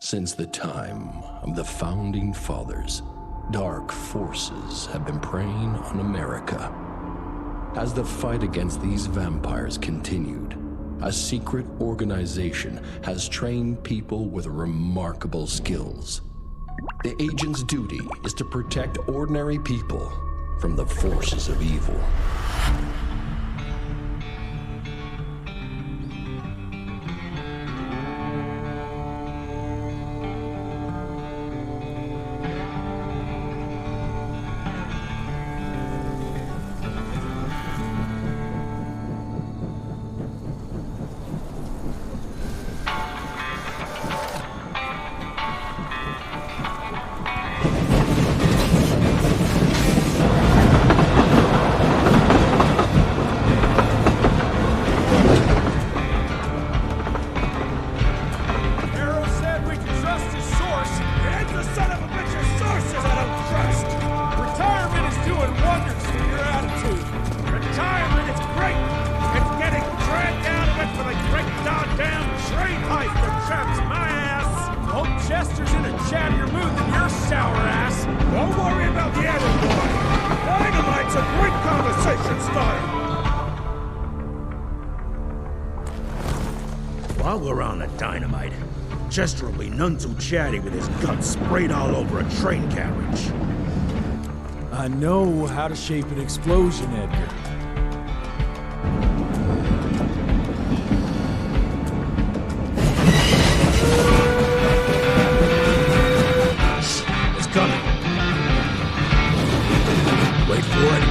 Since the time of the Founding Fathers, dark forces have been preying on America. As the fight against these vampires continued, a secret organization has trained people with remarkable skills. The agent's duty is to protect ordinary people from the forces of evil. While we're on the dynamite, Chester will be none too chatty with his guts sprayed all over a train carriage. I know how to shape an explosion, Edgar. It's coming. Wait for it.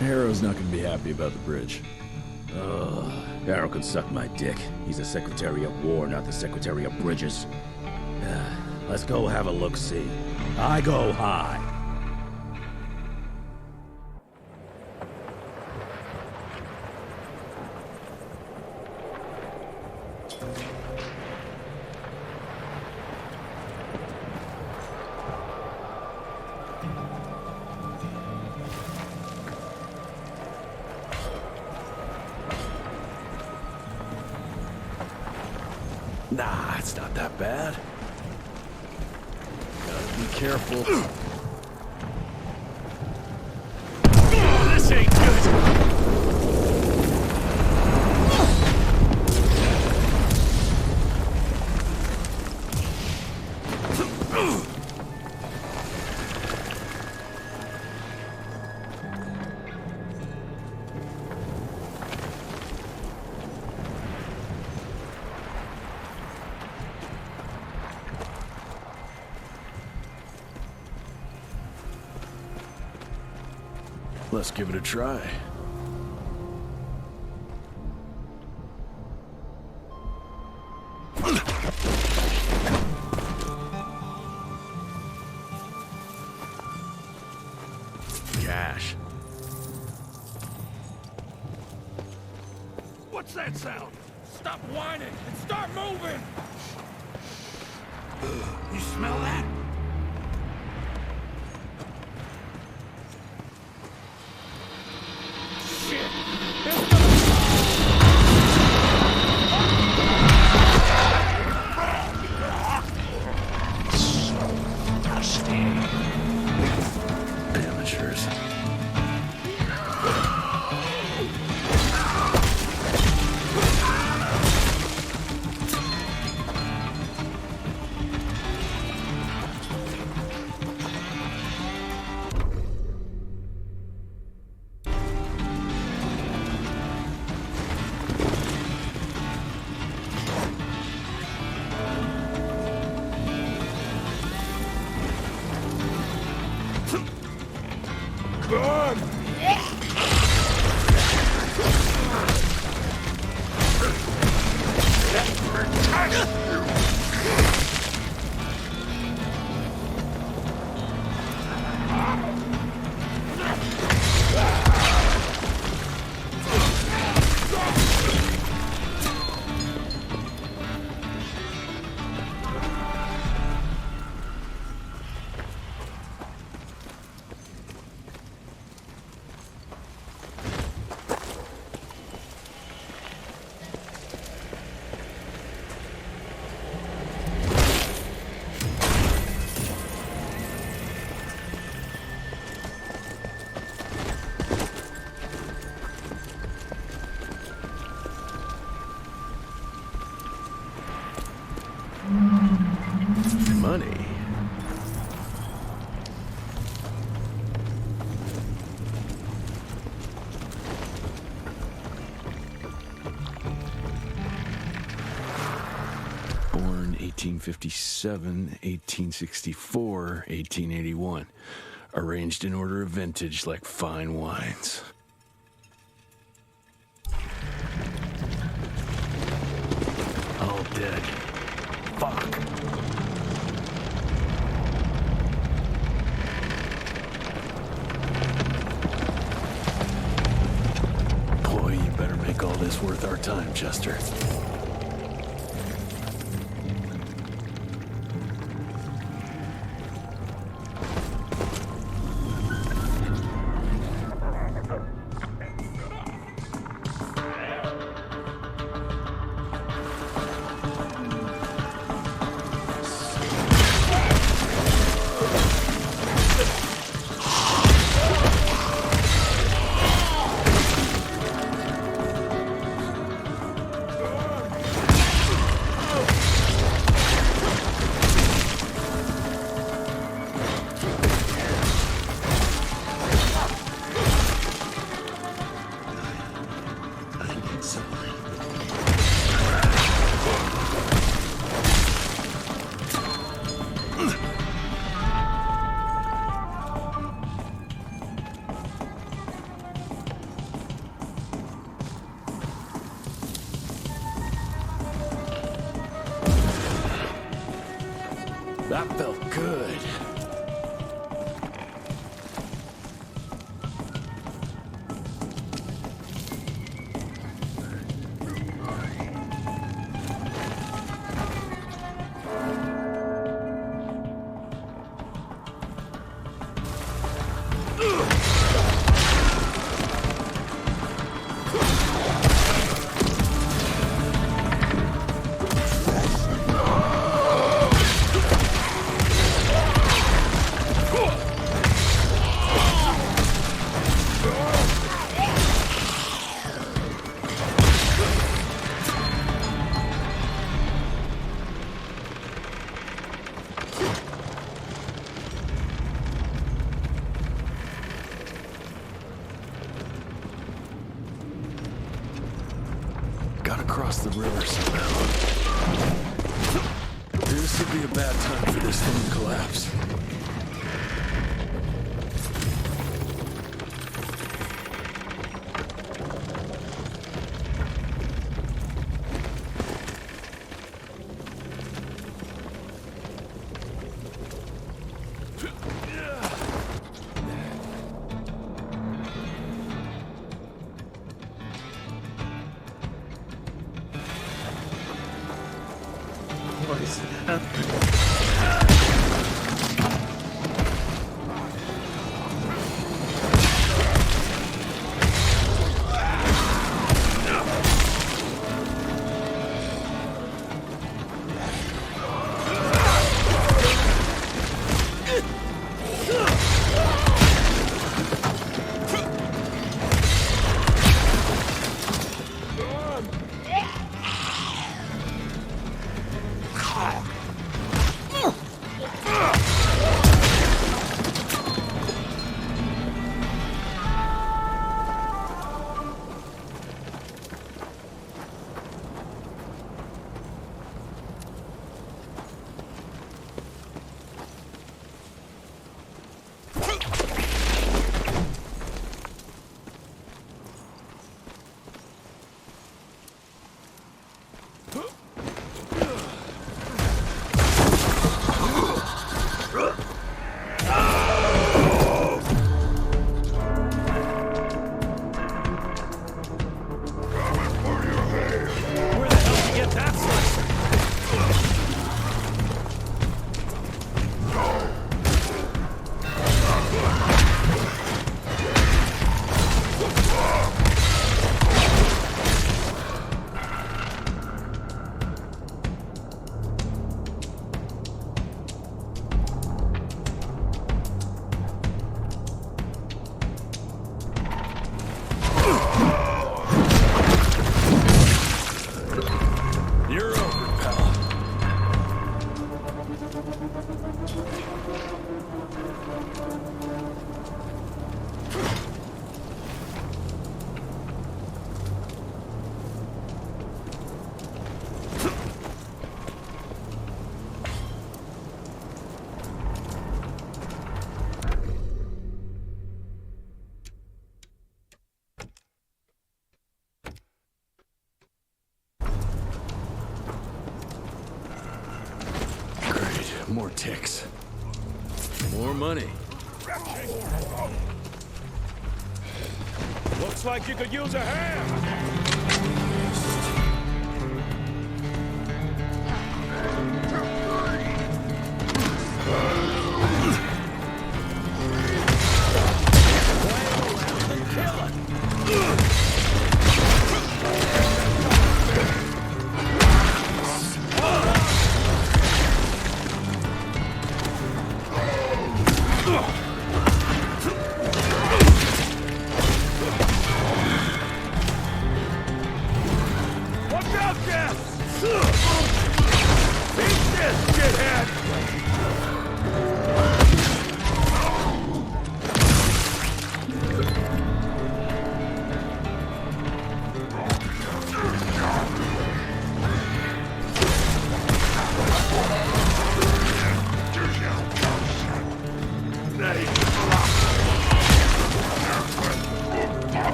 Harrow's not gonna be happy about the bridge. Arrow can suck my dick. He's the Secretary of War, not the Secretary of Bridges. Let's go have a look-see. I go high. Nah, it's not that bad. Gotta be careful. This ain't good! Let's give it a try. Cash. What's that sound? Stop whining and start moving! You smell that? Amateurs. money. Born 1857, 1864, 1881. Arranged in order of vintage like fine wines. All dead. Fuck. Boy, you better make all this worth our time, Chester. That felt good. Gotta cross the river somehow. This would be a bad time for this thing to collapse. What is happening? More ticks. More money. Looks like you could use a hand.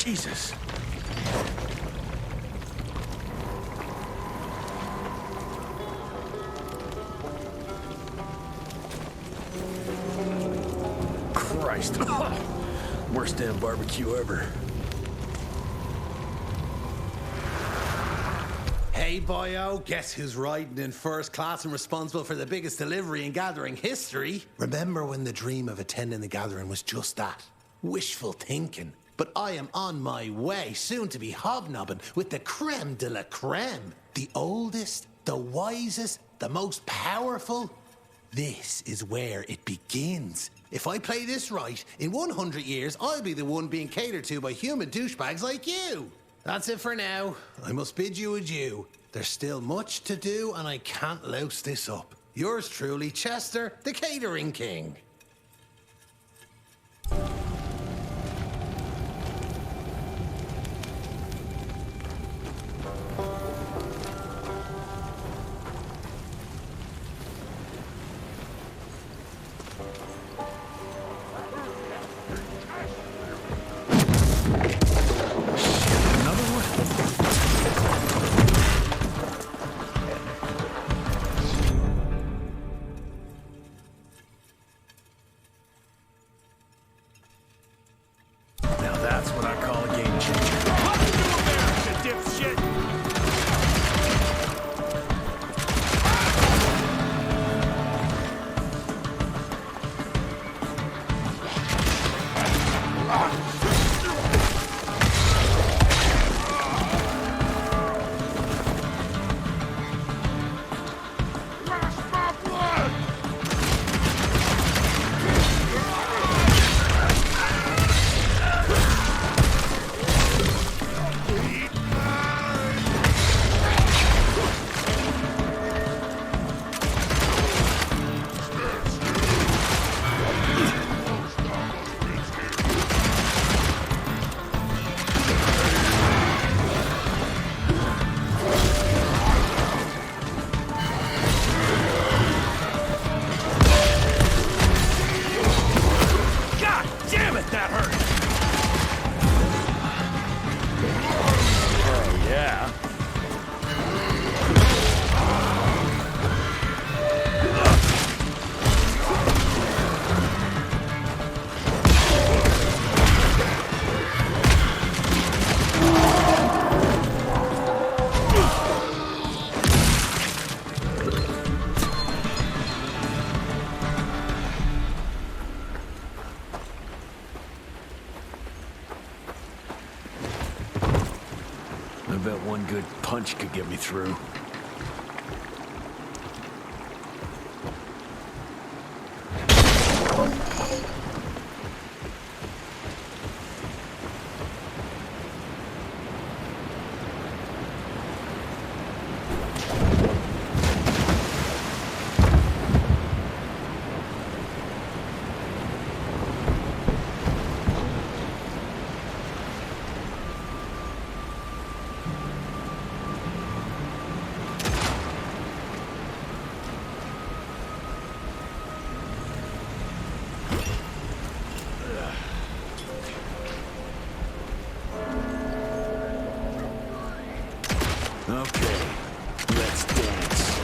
Jesus. Christ. Worst damn barbecue ever. Hey, boyo, guess who's riding in first class and responsible for the biggest delivery in gathering history? Remember when the dream of attending the gathering was just that? Wishful thinking. But I am on my way, soon to be hobnobbing with the creme de la creme. The oldest, the wisest, the most powerful. This is where it begins. If I play this right, in 100 years, I'll be the one being catered to by human douchebags like you. That's it for now. I must bid you adieu. There's still much to do, and I can't louse this up. Yours truly, Chester, the Catering King. That's what I call a game changer. bet one good punch could get me through. Okay, let's dance.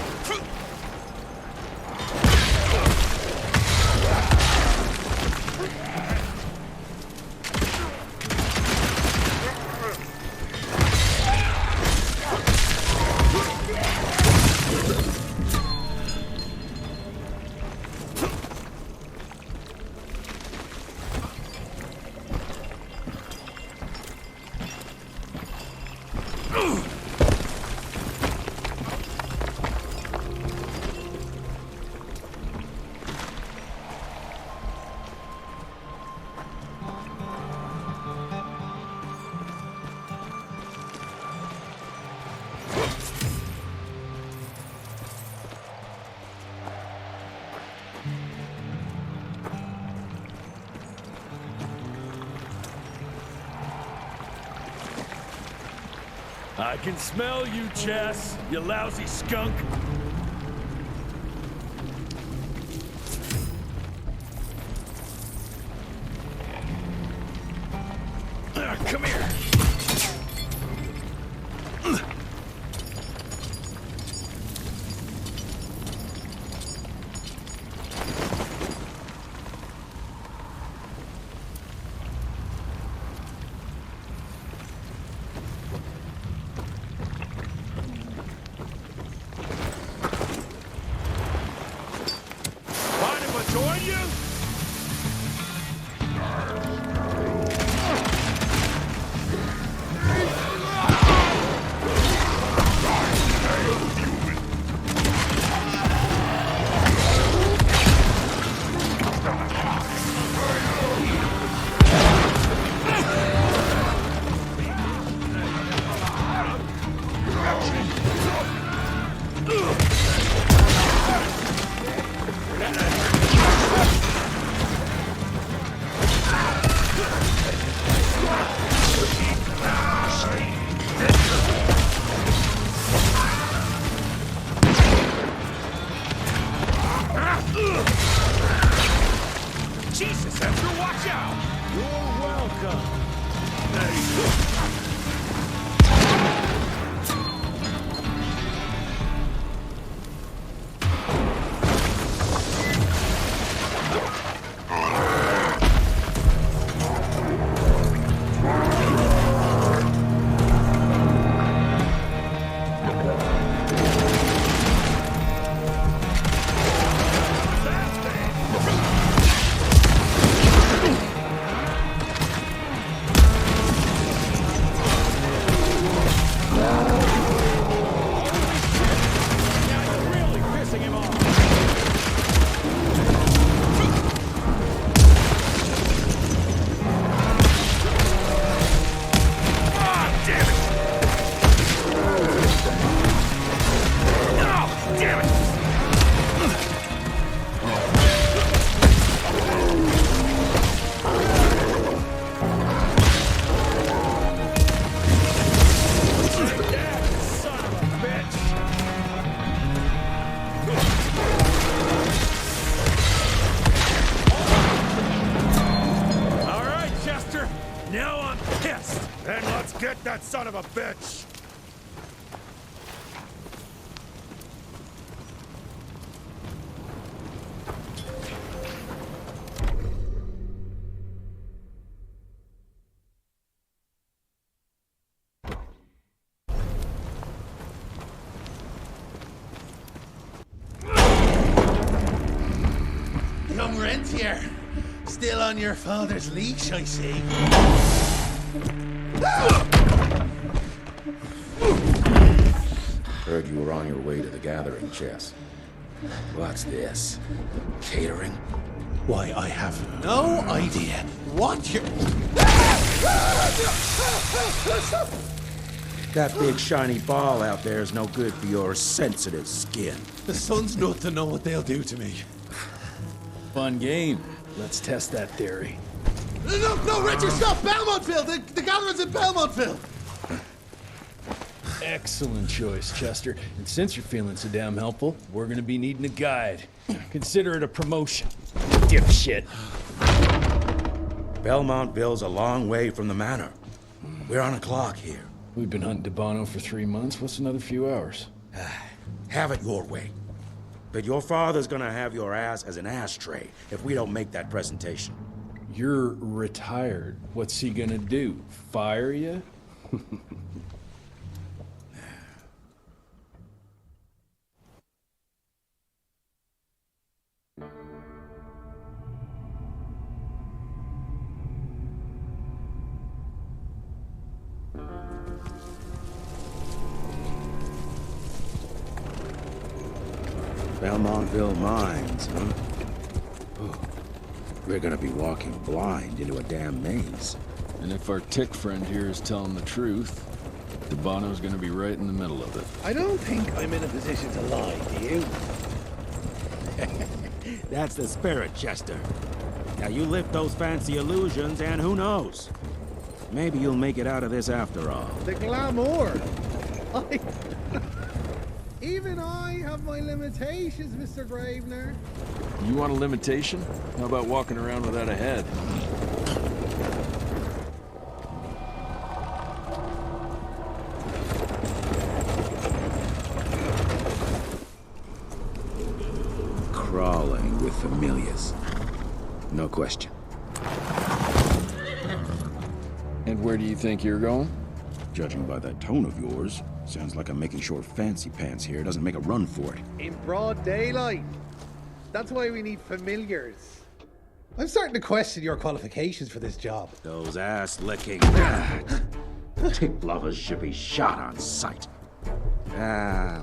I can smell you, Chess, you lousy skunk. Come here. Join you? Jesus, Ezra, watch out! You're welcome. Now I'm pissed! Then let's get that son of a bitch! Young rentier, still on your father's leash, I see. Heard you were on your way to the gathering, Chess. What's this? Catering? Why, I have no idea what you're... That big shiny ball out there is no good for your sensitive skin. The sun's not to know what they'll do to me. Fun game. Let's test that theory. No, Richard, stop! Belmontville! The gathering's in Belmontville! Excellent choice, Chester. And since you're feeling so damn helpful, we're gonna be needing a guide. Consider it a promotion. Dipshit. Belmontville's a long way from the manor. We're on a clock here. We've been hunting Debano for 3 months. What's another few hours? Have it your way. But your father's gonna have your ass as an ashtray if we don't make that presentation. You're retired. What's he gonna do? Fire you? Belmontville Mines, huh? Oh, we're gonna be walking blind into a damn maze. And if our tick friend here is telling the truth, Debano's gonna be right in the middle of it. I don't think I'm in a position to lie, do you? That's the spirit, Chester. Now you lift those fancy illusions and who knows? Maybe you'll make it out of this after all. The glamour! Even I have my limitations, Mr. Gravener. You want a limitation? How about walking around without a head? Crawling with familiars. No question. And where do you think you're going? Judging by that tone of yours, sounds like I'm making short fancy pants here. Doesn't make a run for it. In broad daylight. That's why we need familiars. I'm starting to question your qualifications for this job. Those ass-licking tick lovers should be shot on sight.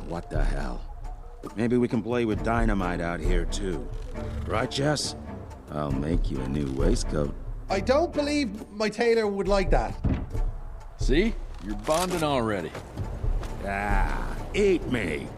What the hell? Maybe we can play with dynamite out here, too. Right, Jess? I'll make you a new waistcoat. I don't believe my tailor would like that. See? You're bonding already. Eat me.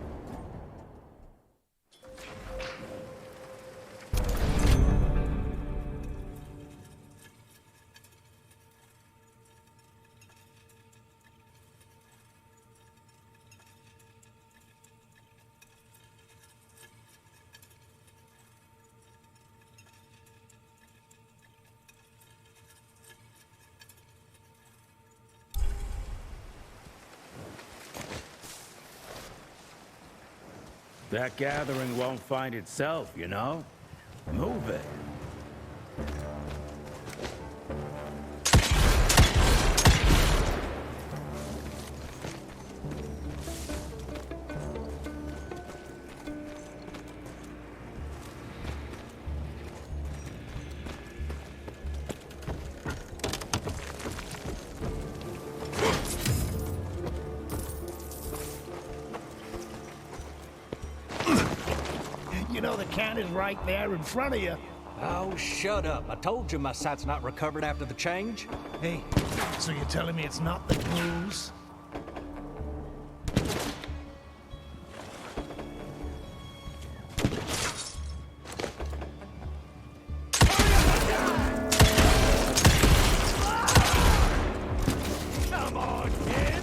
That gathering won't find itself, you know? Move it. You know the can is right there in front of you. Oh, shut up. I told you my sight's not recovered after the change. Hey, so you're telling me it's not the booze? Come on, kid!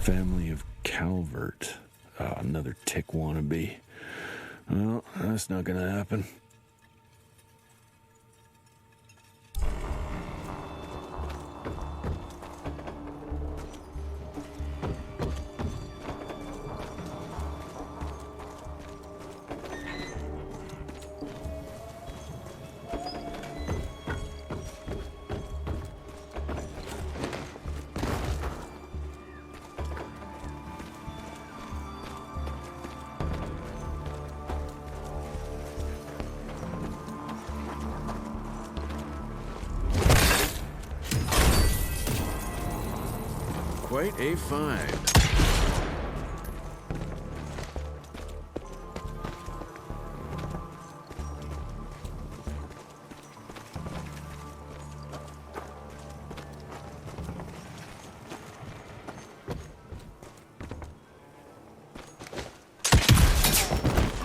Family of Calvert. Another tick wannabe. Well, that's not gonna happen. Quite a find.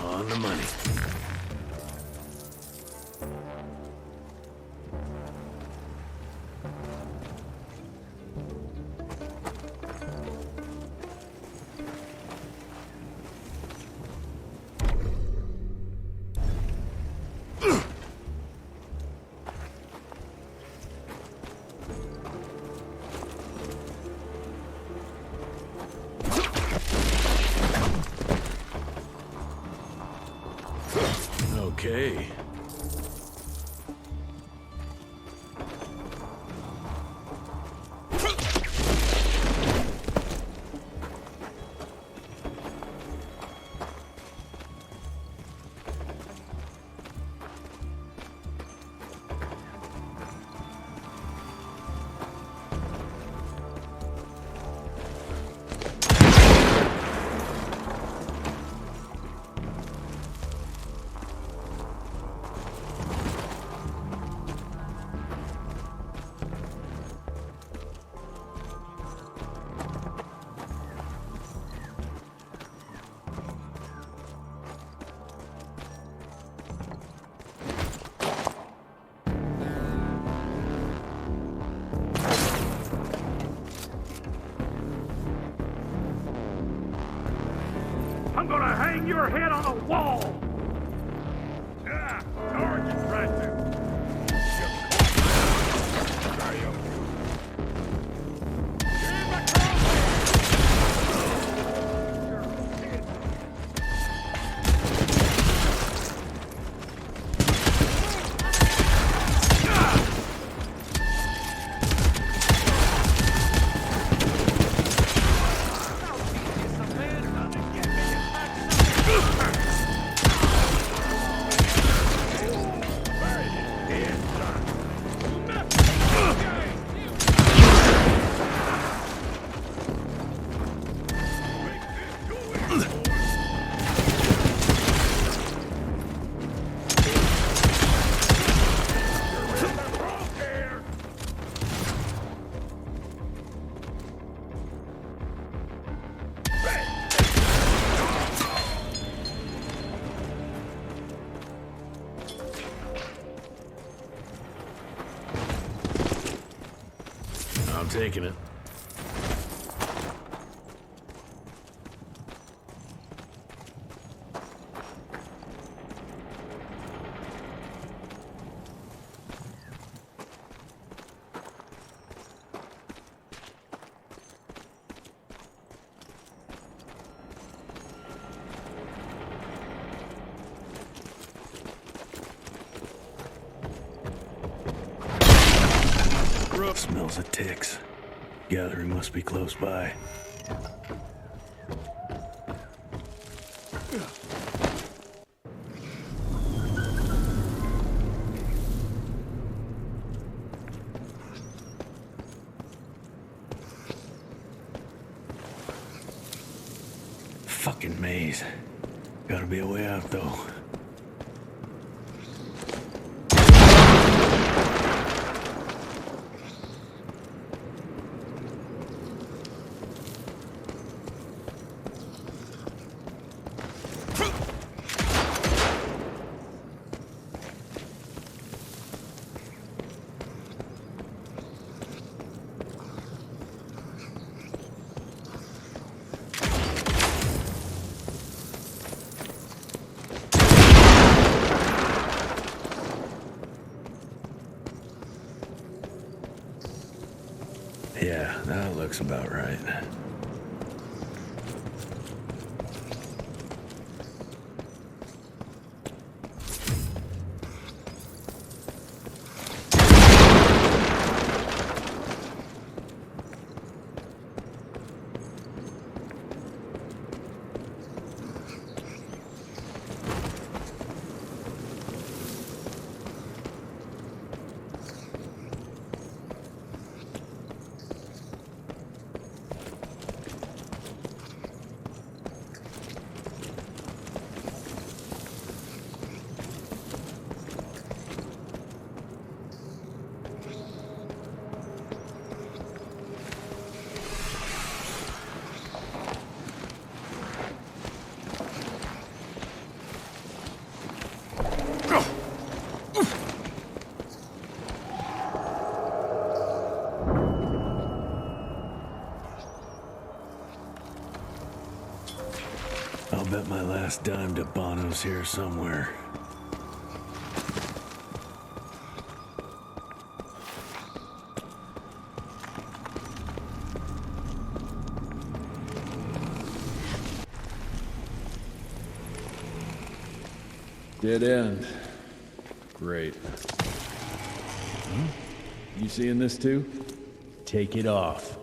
On the money. Okay. I'm gonna hang your head on a wall! Yeah, Oregon's right there. I'm taking it. Smells of ticks. Gathering must be close by. Fucking maze. Gotta be a way out, though. Yeah, that looks about right. I'll bet my last dime to Bono's here somewhere. Dead end. Great. You seeing this too? Take it off.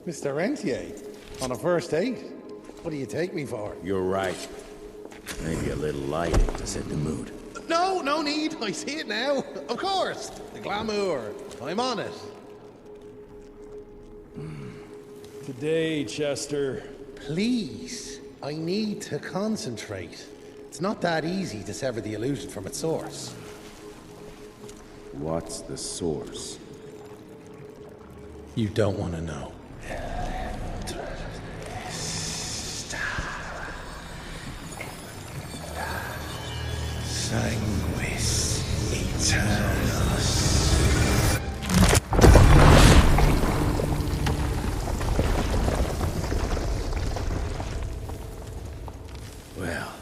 Mr. Rentier, on a first date? What do you take me for? You're right. Maybe a little lighting to set the mood. No, no need. I see it now. Of course. The glamour. I'm on it. Today, Chester. Please. I need to concentrate. It's not that easy to sever the illusion from its source. What's the source? You don't want to know. Sanguis Eternus. Well,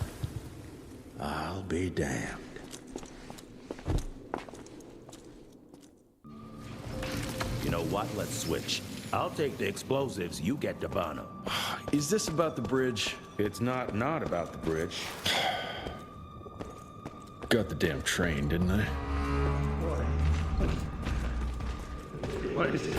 I'll be damned. You know what? Let's switch. I'll take the explosives, you get the Bono. Is this about the bridge? It's not about the bridge. Got the damn train, didn't I? What is it?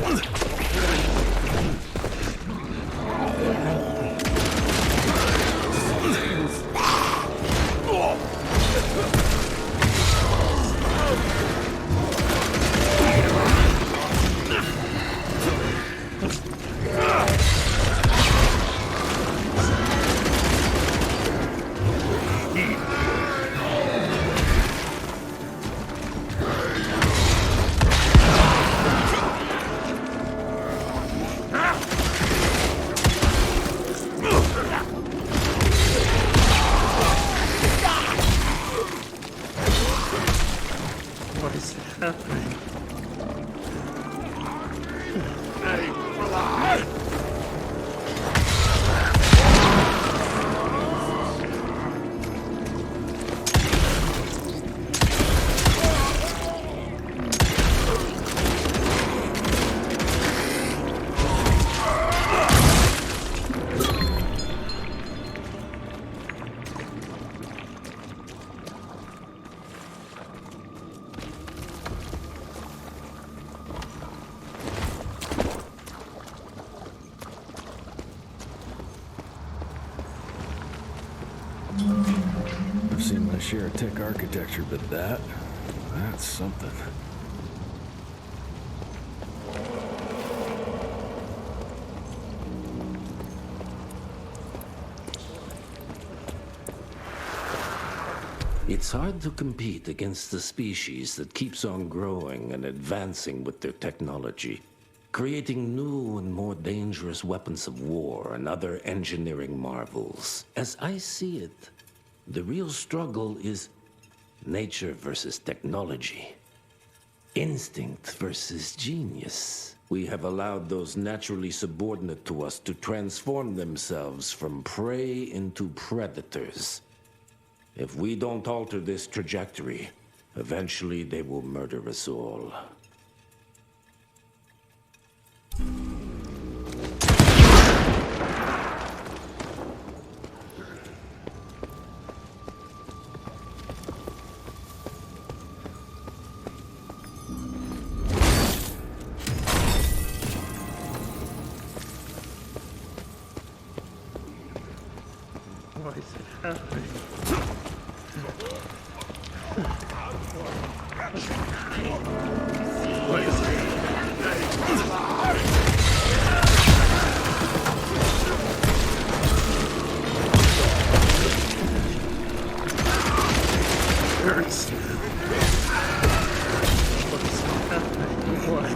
What is happening? I've seen my share of tech architecture, but that's something. It's hard to compete against the species that keeps on growing and advancing with their technology, creating new and more dangerous weapons of war and other engineering marvels. As I see it, the real struggle is nature versus technology, instinct versus genius. We have allowed those naturally subordinate to us to transform themselves from prey into predators. If we don't alter this trajectory, eventually they will murder us all. Why is it happening? What is it? Hurts. What is happening? What?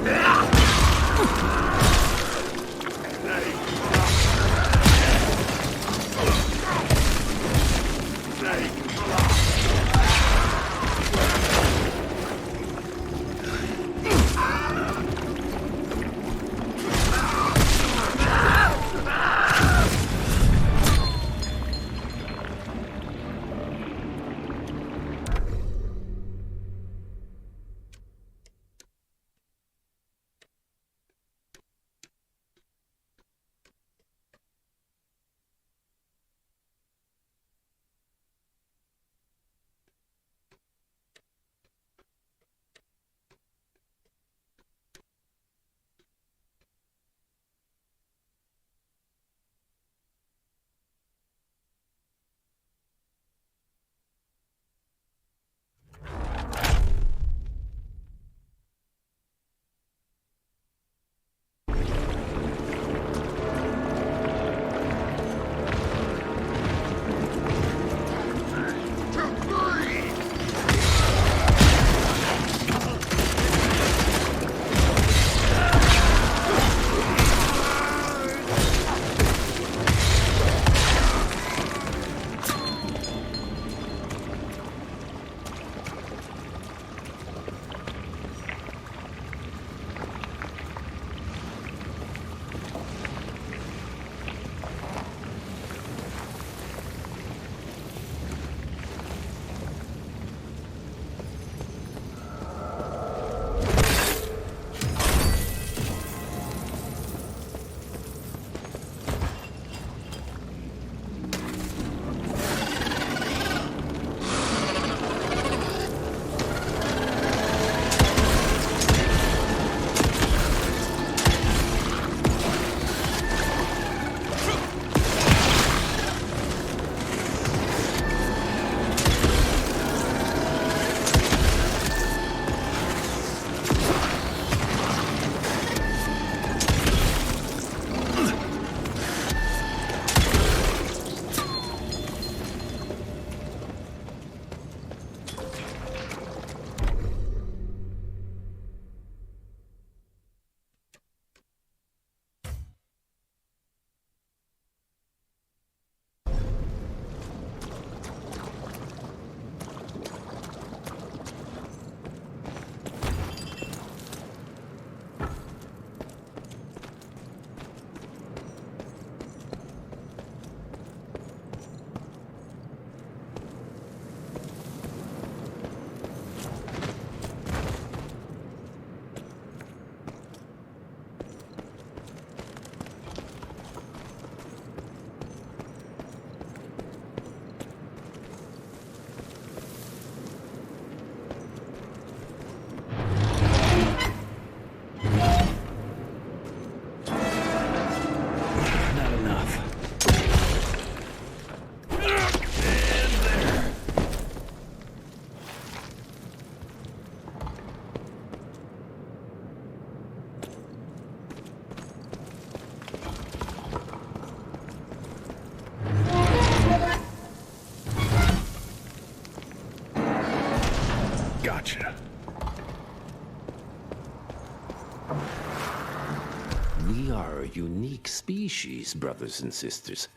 Gotcha. We are a unique species, brothers and sisters.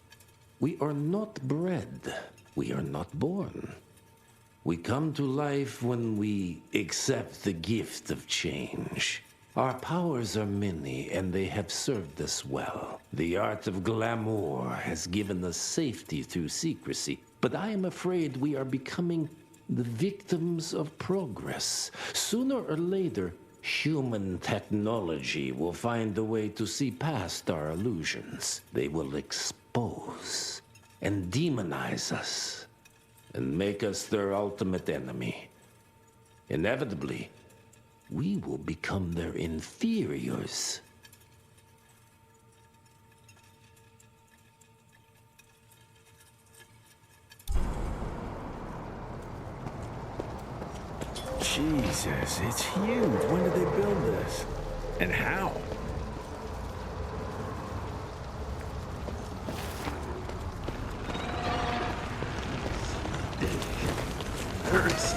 We are not bred. We are not born. We come to life when we accept the gift of change. Our powers are many, and they have served us well. The art of glamour has given us safety through secrecy, but I am afraid we are becoming the victims of progress. Sooner or later, human technology will find a way to see past our illusions. They will expose and demonize us and make us their ultimate enemy. Inevitably, we will become their inferiors. Jesus, it's huge. When did they build this? And how? Hurts.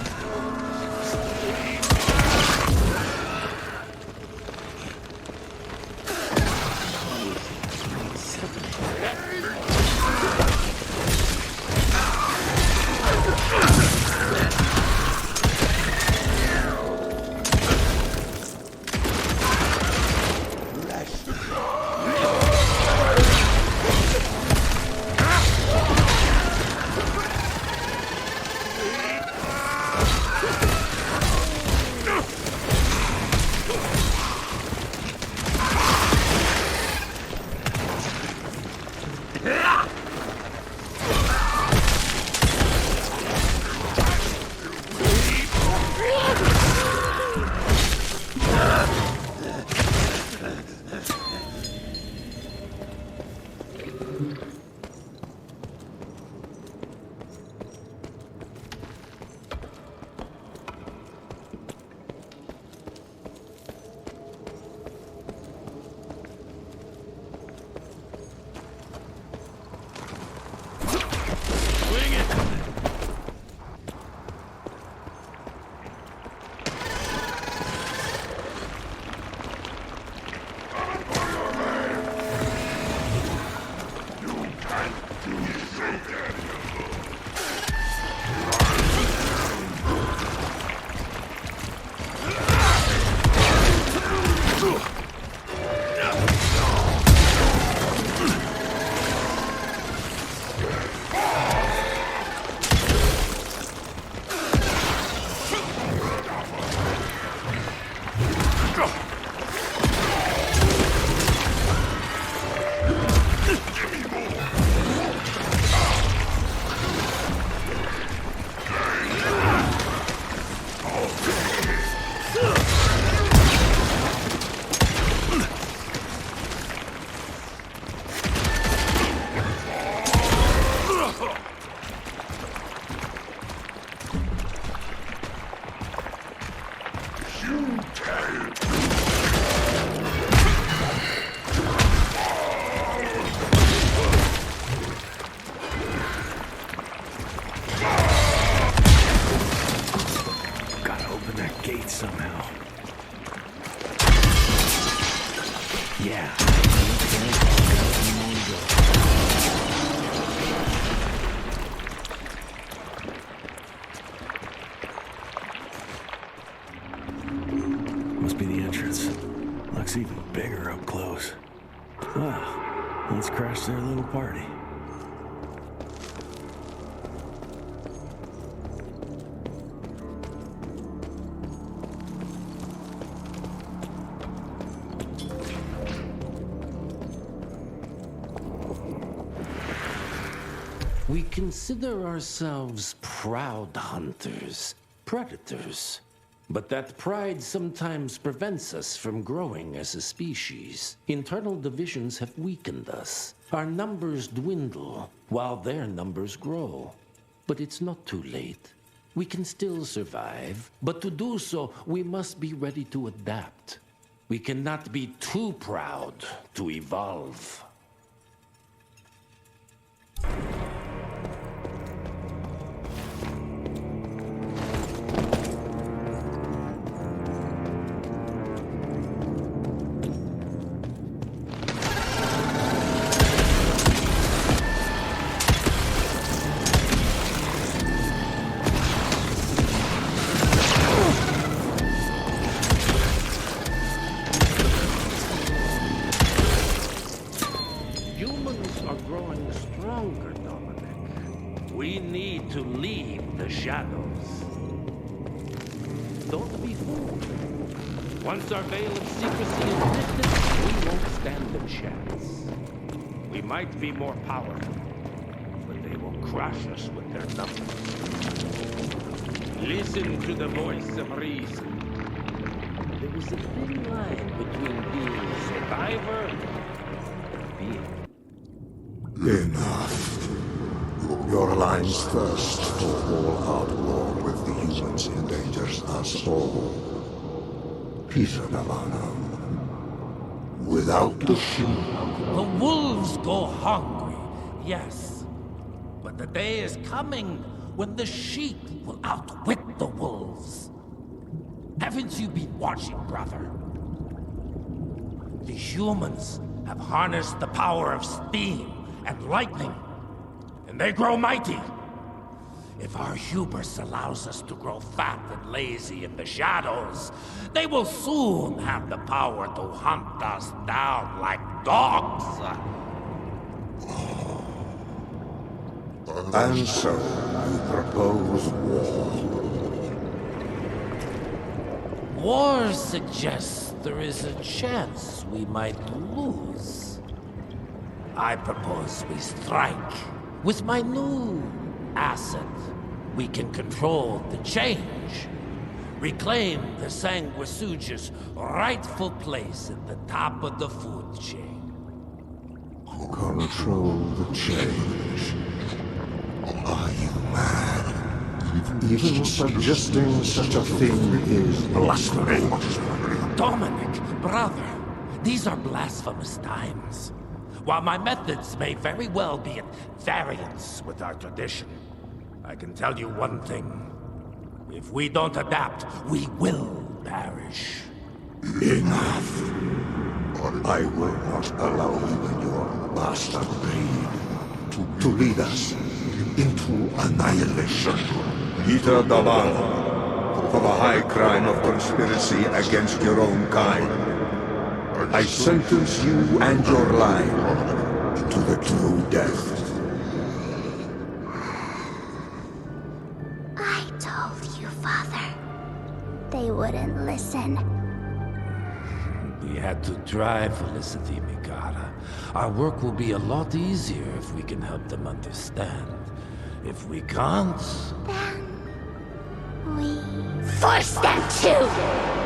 Must be the entrance. Looks even bigger up close. Ah, let's crash their little party. We consider ourselves proud hunters, predators. But that pride sometimes prevents us from growing as a species. Internal divisions have weakened us. Our numbers dwindle while their numbers grow. But it's not too late. We can still survive, but to do so, we must be ready to adapt. We cannot be too proud to evolve. Don't be fooled. Once our veil of secrecy is lifted, we won't stand a chance. We might be more powerful, but they will crush us with their numbers. Listen to the voice of reason. There is a thin line between being a survivor and being... Enough. Your lines thirst for all-out war with of the humans endangers us all. Peter Navanam. Without the sheep... The wolves go hungry, yes. But the day is coming when the sheep will outwit the wolves. Haven't you been watching, brother? The humans have harnessed the power of steam and lightning, and they grow mighty. If our hubris allows us to grow fat and lazy in the shadows, they will soon have the power to hunt us down like dogs. And so, you propose war. War suggests there is a chance we might lose. I propose we strike. With my new asset, we can control the change. Reclaim the Sanguisuja's rightful place at the top of the food chain. Control the change. Are you mad? Even suggesting such a thing is blasphemy. Dominic, brother, these are blasphemous times. While my methods may very well be at variance with our tradition, I can tell you one thing. If we don't adapt, we will perish. Enough. I will not allow you and your bastard breed to lead us into annihilation. Peter Davan, for the high crime of conspiracy against your own kind, I sentence you and your line to the true death. I told you, Father. They wouldn't listen. We had to try, Felicity Mikata. Our work will be a lot easier if we can help them understand. If we can't... Then... we... force them to!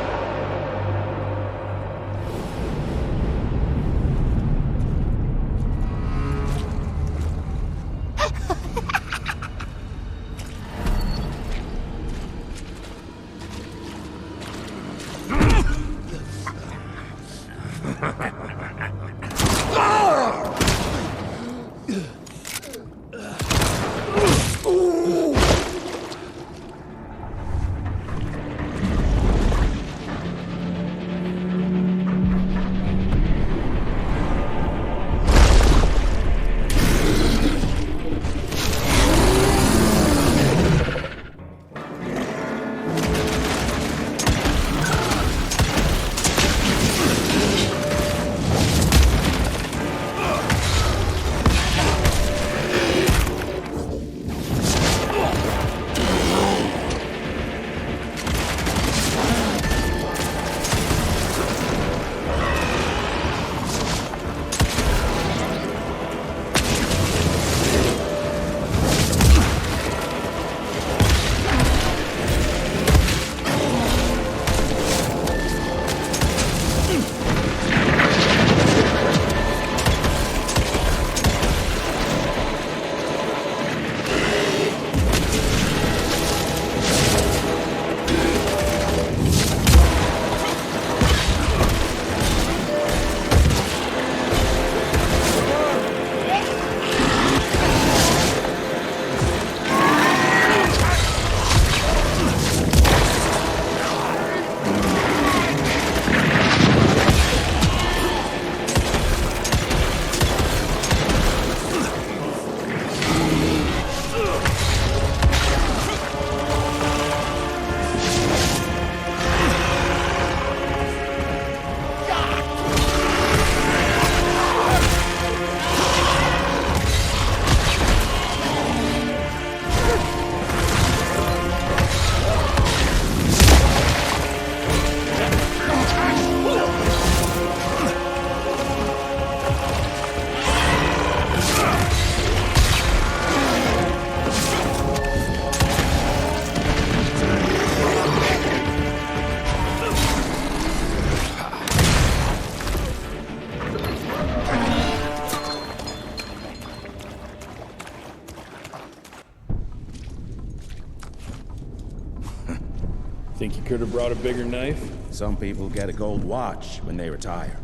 Think you could have brought a bigger knife? Some people get a gold watch when they retire.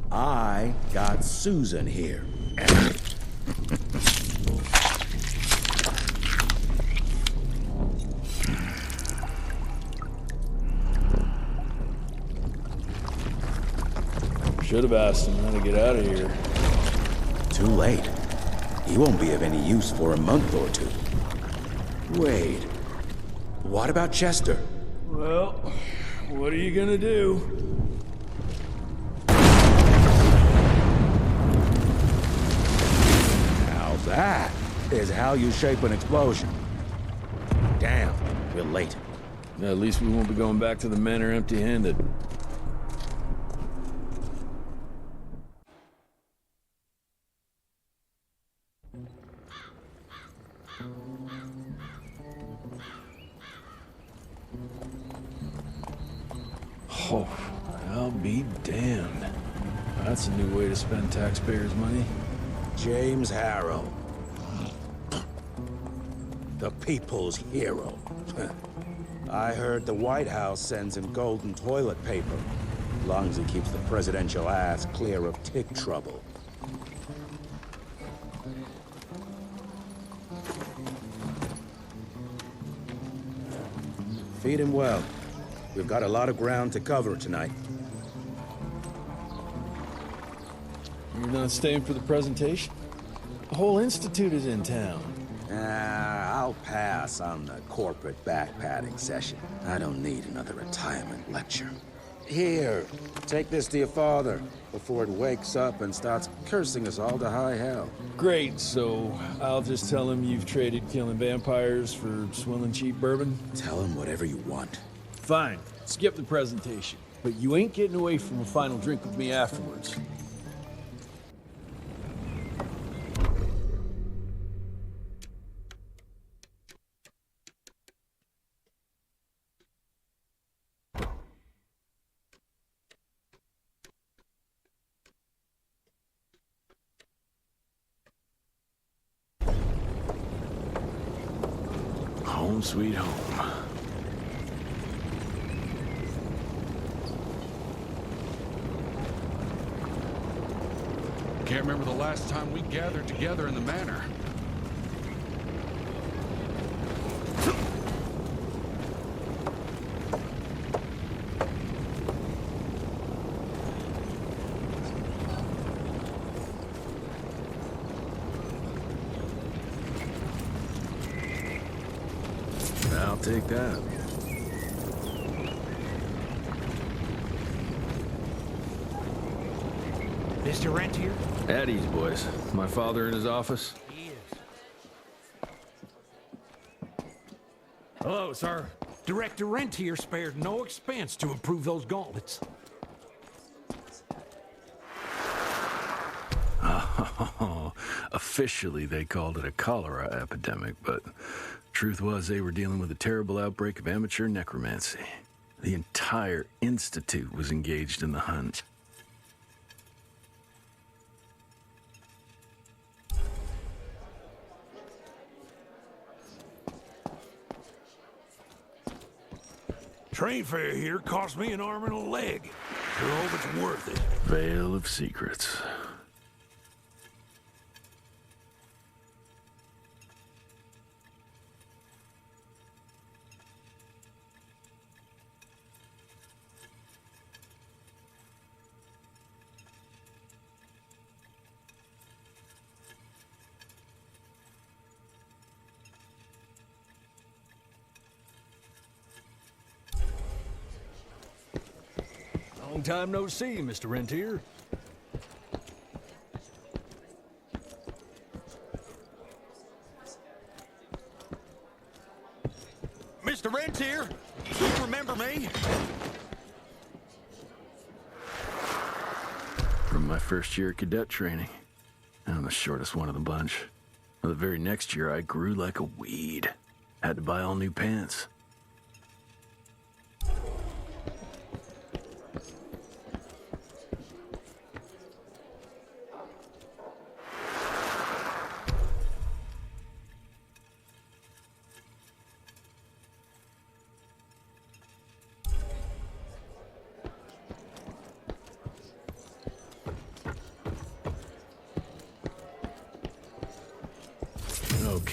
I got Susan here. Should have asked him how to get out of here. Too late. He won't be of any use for a month or two. Wait. What about Chester? Well, what are you gonna do? Now that is how you shape an explosion. Damn, we're late. At least we won't be going back to the manor empty-handed. Oh, I'll be damned. That's a new way to spend taxpayers' money. James Harrow. The people's hero. I heard the White House sends him golden toilet paper, as long as he keeps the presidential ass clear of tick trouble. Feed him well. We've got a lot of ground to cover tonight. You're not staying for the presentation? The whole institute is in town. I'll pass on the corporate backpatting session. I don't need another retirement lecture. Here, take this to your father before it wakes up and starts cursing us all to high hell. Great, so I'll just tell him you've traded killing vampires for swilling cheap bourbon? Tell him whatever you want. Fine, skip the presentation. But you ain't getting away from a final drink with me afterwards. Home sweet home. Can't remember the last time we gathered together in the manor. I'll take that. Mr. Rentier? At ease, boys. My father in his office? He is. Hello, sir. Director Rentier spared no expense to improve those gauntlets. Oh, officially they called it a cholera epidemic, but truth was they were dealing with a terrible outbreak of amateur necromancy. The entire institute was engaged in the hunt. Train fare here cost me an arm and a leg. Sure hope it's worth it. Veil of Secrets. Long time no see, Mr. Rentier. Mr. Rentier, do you remember me? From my first year of cadet training. I'm the shortest one of the bunch. The very next year, I grew like a weed. Had to buy all new pants.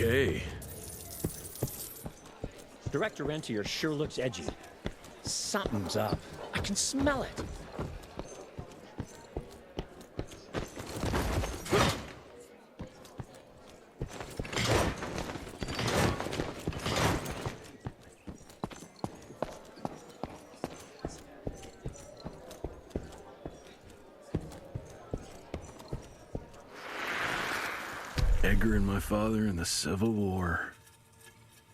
Okay. Director Rentier sure looks edgy. Something's up. I can smell it. Edgar and my father in the Civil War.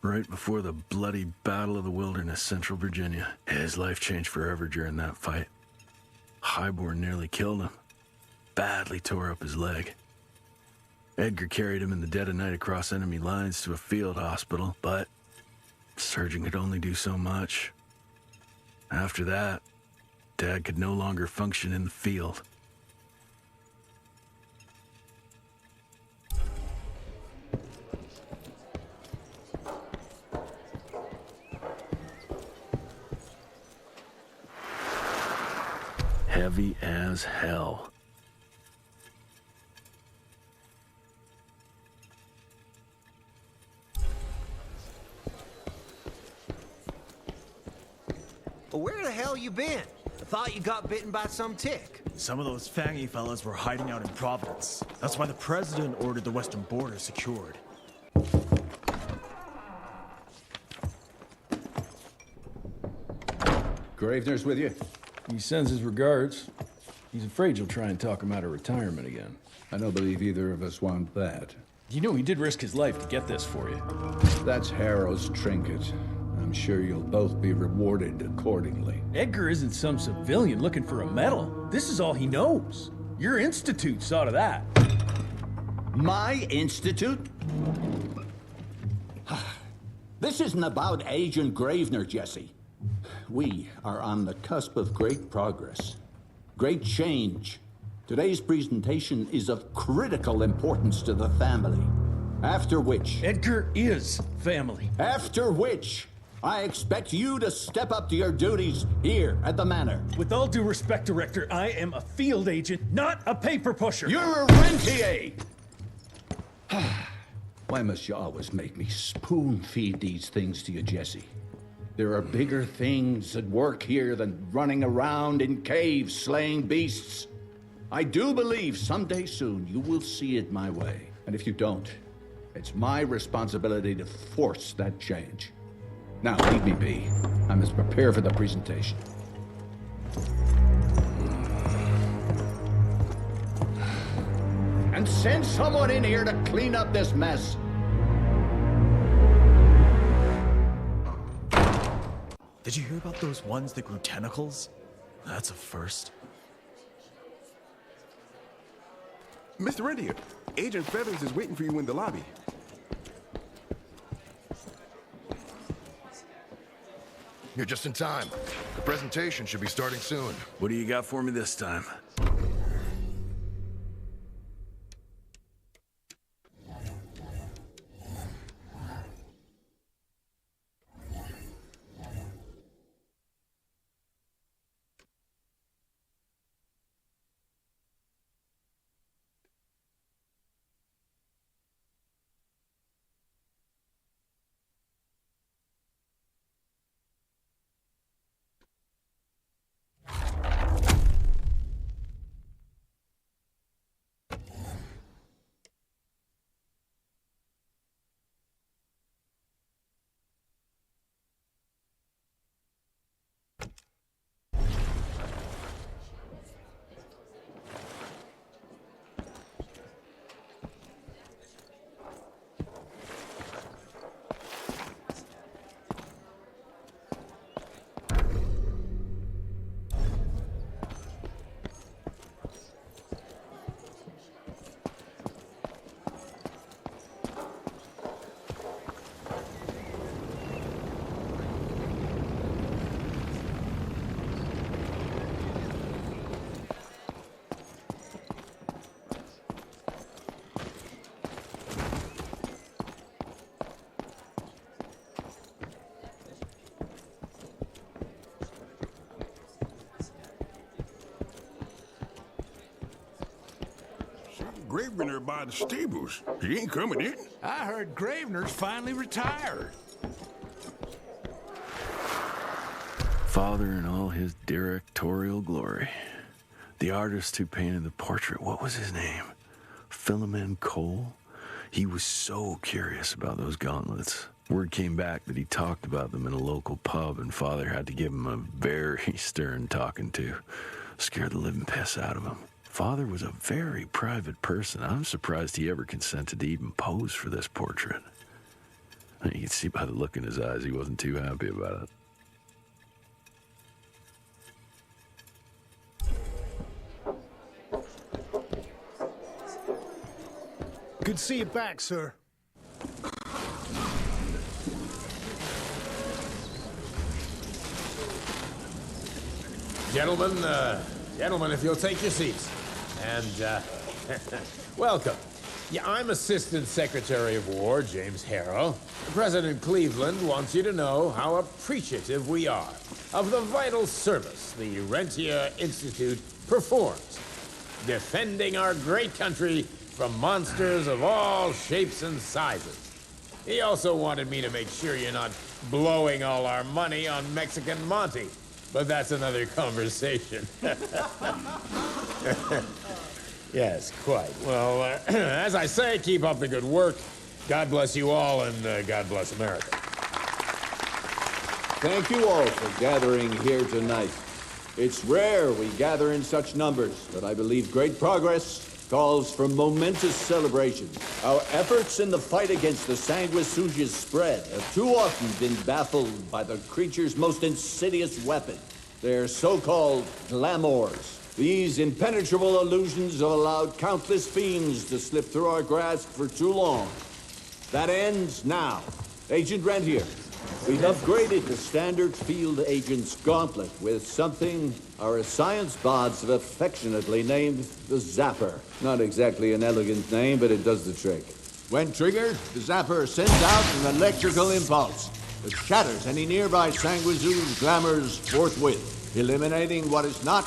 Right before the bloody Battle of the Wilderness, Central Virginia. His life changed forever during that fight. Highborn nearly killed him. Badly tore up his leg. Edgar carried him in the dead of night across enemy lines to a field hospital, but the surgeon could only do so much. After that, Dad could no longer function in the field. Heavy as hell. Well, where the hell you been? I thought you got bitten by some tick. Some of those fangy fellas were hiding out in Providence. That's why the president ordered the western border secured. Gravener's with you? He sends his regards. He's afraid you'll try and talk him out of retirement again. I don't believe either of us want that. You know he did risk his life to get this for you. That's Harrow's trinket. I'm sure you'll both be rewarded accordingly. Edgar isn't some civilian looking for a medal. This is all he knows. Your institute saw to that. My institute? This isn't about Agent Gravener, Jesse. We are on the cusp of great progress, great change. Today's presentation is of critical importance to the family. After which... Edgar is family. After which, I expect you to step up to your duties here at the Manor. With all due respect, Director, I am a field agent, not a paper pusher. You're a rentier! Why must you always make me spoon-feed these things to you, Jesse? There are bigger things at work here than running around in caves slaying beasts. I do believe someday soon you will see it my way. And if you don't, it's my responsibility to force that change. Now, leave me be. I must prepare for the presentation. And send someone in here to clean up this mess. Did you hear about those ones that grew tentacles? That's a first. Mr. Rentier, Agent Feathers is waiting for you in the lobby. You're just in time. The presentation should be starting soon. What do you got for me this time? Gravener by the stables. He ain't coming in. I heard Gravener's finally retired. Father in all his directorial glory. The artist who painted the portrait, what was his name? Philemon Cole? He was so curious about those gauntlets. Word came back that he talked about them in a local pub, and Father had to give him a very stern talking to. Scared the living piss out of him. Father was a very private person. I'm surprised he ever consented to even pose for this portrait. You can see by the look in his eyes he wasn't too happy about it. Good to see you back, sir. Gentlemen, if you'll take your seats. And, welcome. Yeah, I'm Assistant Secretary of War, James Harrow. President Cleveland wants you to know how appreciative we are of the vital service the Rentier Institute performs, defending our great country from monsters of all shapes and sizes. He also wanted me to make sure you're not blowing all our money on Mexican Monty. But that's another conversation. Yes, quite. Well, as I say, keep up the good work. God bless you all, and God bless America. Thank you all for gathering here tonight. It's rare we gather in such numbers, but I believe great progress calls for momentous celebration. Our efforts in the fight against the sanguisuga's spread have too often been baffled by the creature's most insidious weapon, their so-called glamours. These impenetrable illusions have allowed countless fiends to slip through our grasp for too long. That ends now. Agent Rentier, we've upgraded the standard field agent's gauntlet with something our science bots have affectionately named the Zapper. Not exactly an elegant name, but it does the trick. When triggered, the Zapper sends out an electrical impulse that shatters any nearby sanguisuga's glamours forthwith, eliminating what is not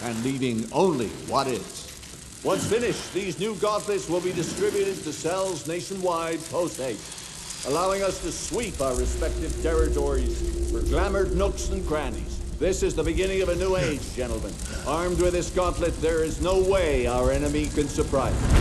and leaving only what is. Once finished, these new gauntlets will be distributed to cells nationwide post-haste, allowing us to sweep our respective territories for glamoured nooks and crannies. This is the beginning of a new age, gentlemen. Armed with this gauntlet, there is no way our enemy can surprise us.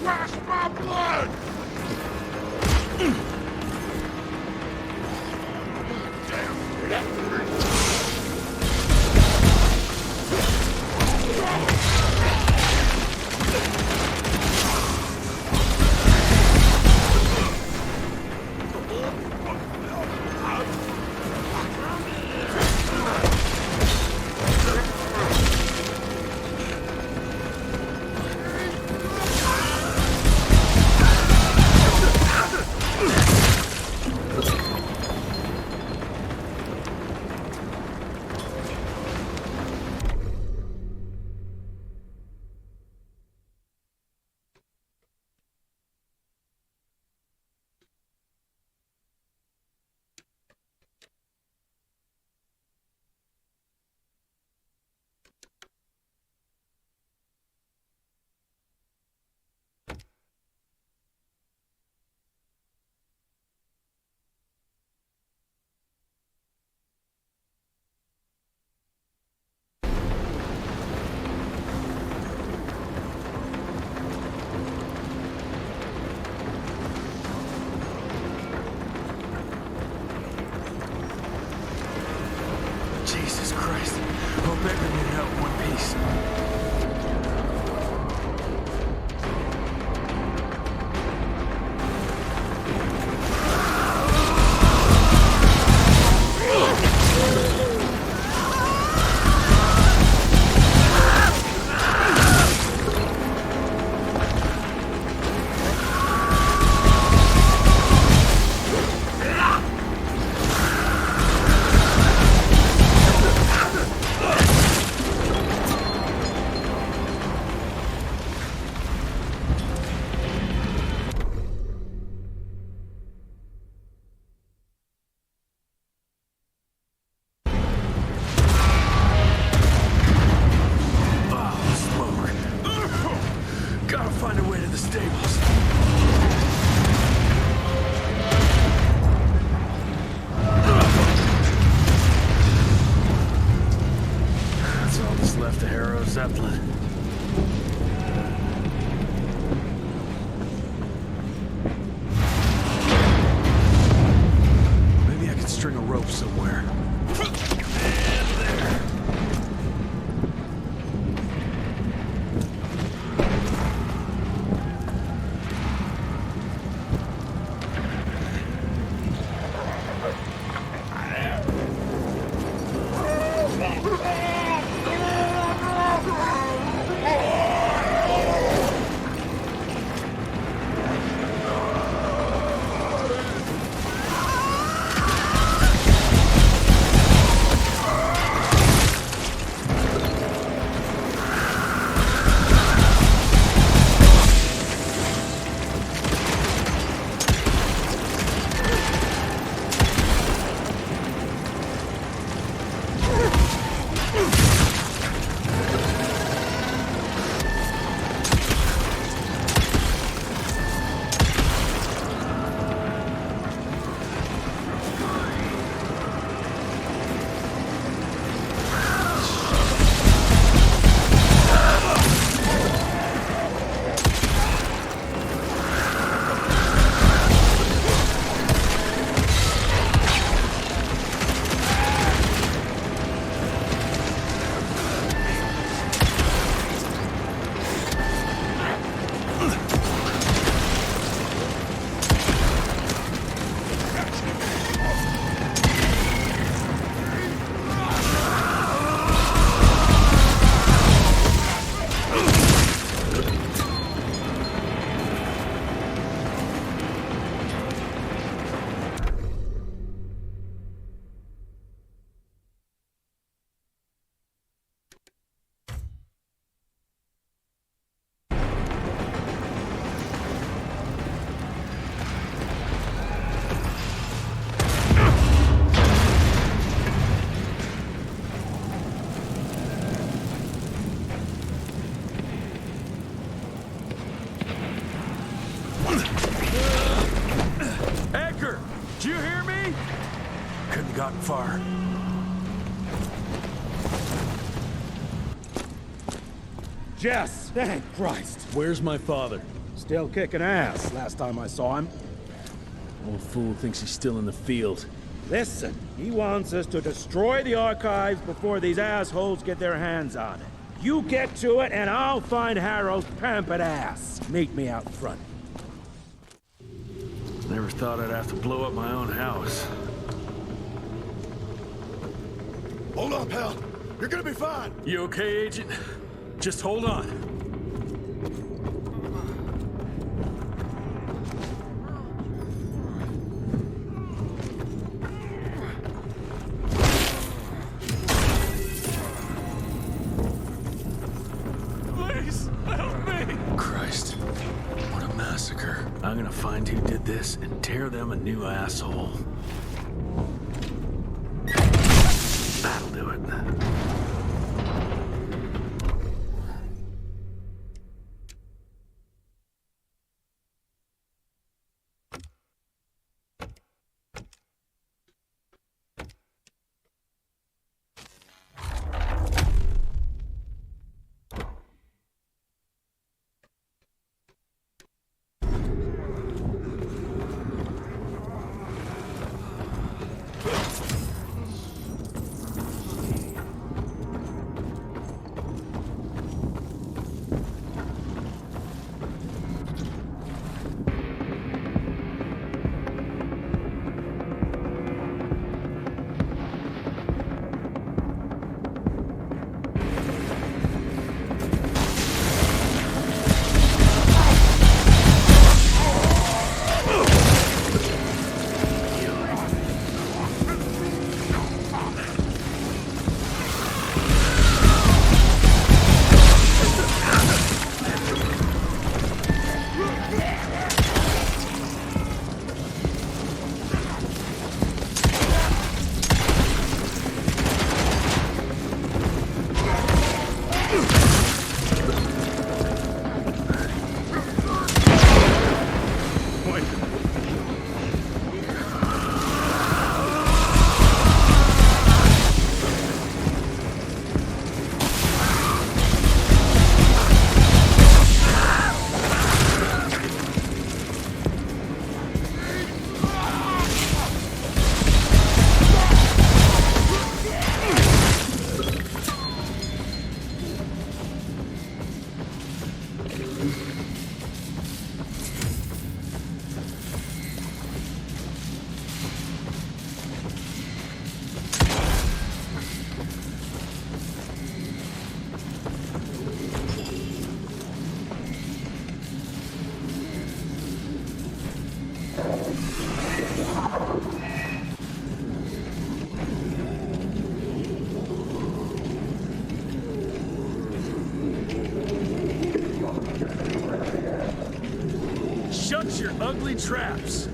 Wash my blood! Ugh! Gotta find a way to the stables. That's all that's left of Harrow Zeppelin. Maybe I could string a rope somewhere. Far. Jess, thank Christ. Where's my father? Still kicking ass, last time I saw him. Old fool thinks he's still in the field. Listen, he wants us to destroy the archives before these assholes get their hands on it. You get to it, and I'll find Harrow's pampered ass. Meet me out front. Never thought I'd have to blow up my own house. Hold on, pal. You're gonna be fine. You okay, Agent? Just hold on. Please, help me! Christ, what a massacre. I'm gonna find who did this and tear them a new asshole. That'll do it. Shut your ugly traps!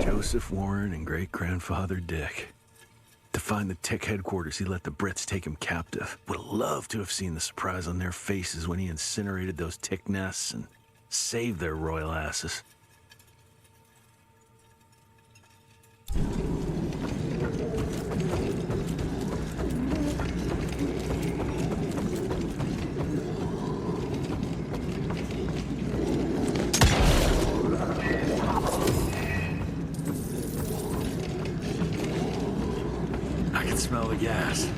Joseph Warren and great-grandfather Dick. To find the Tick headquarters, he let the Brits take him captive. Would have loved to have seen the surprise on their faces when he incinerated those Tick nests and saved their royal asses. I can smell the gas.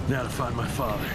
Now to find my father.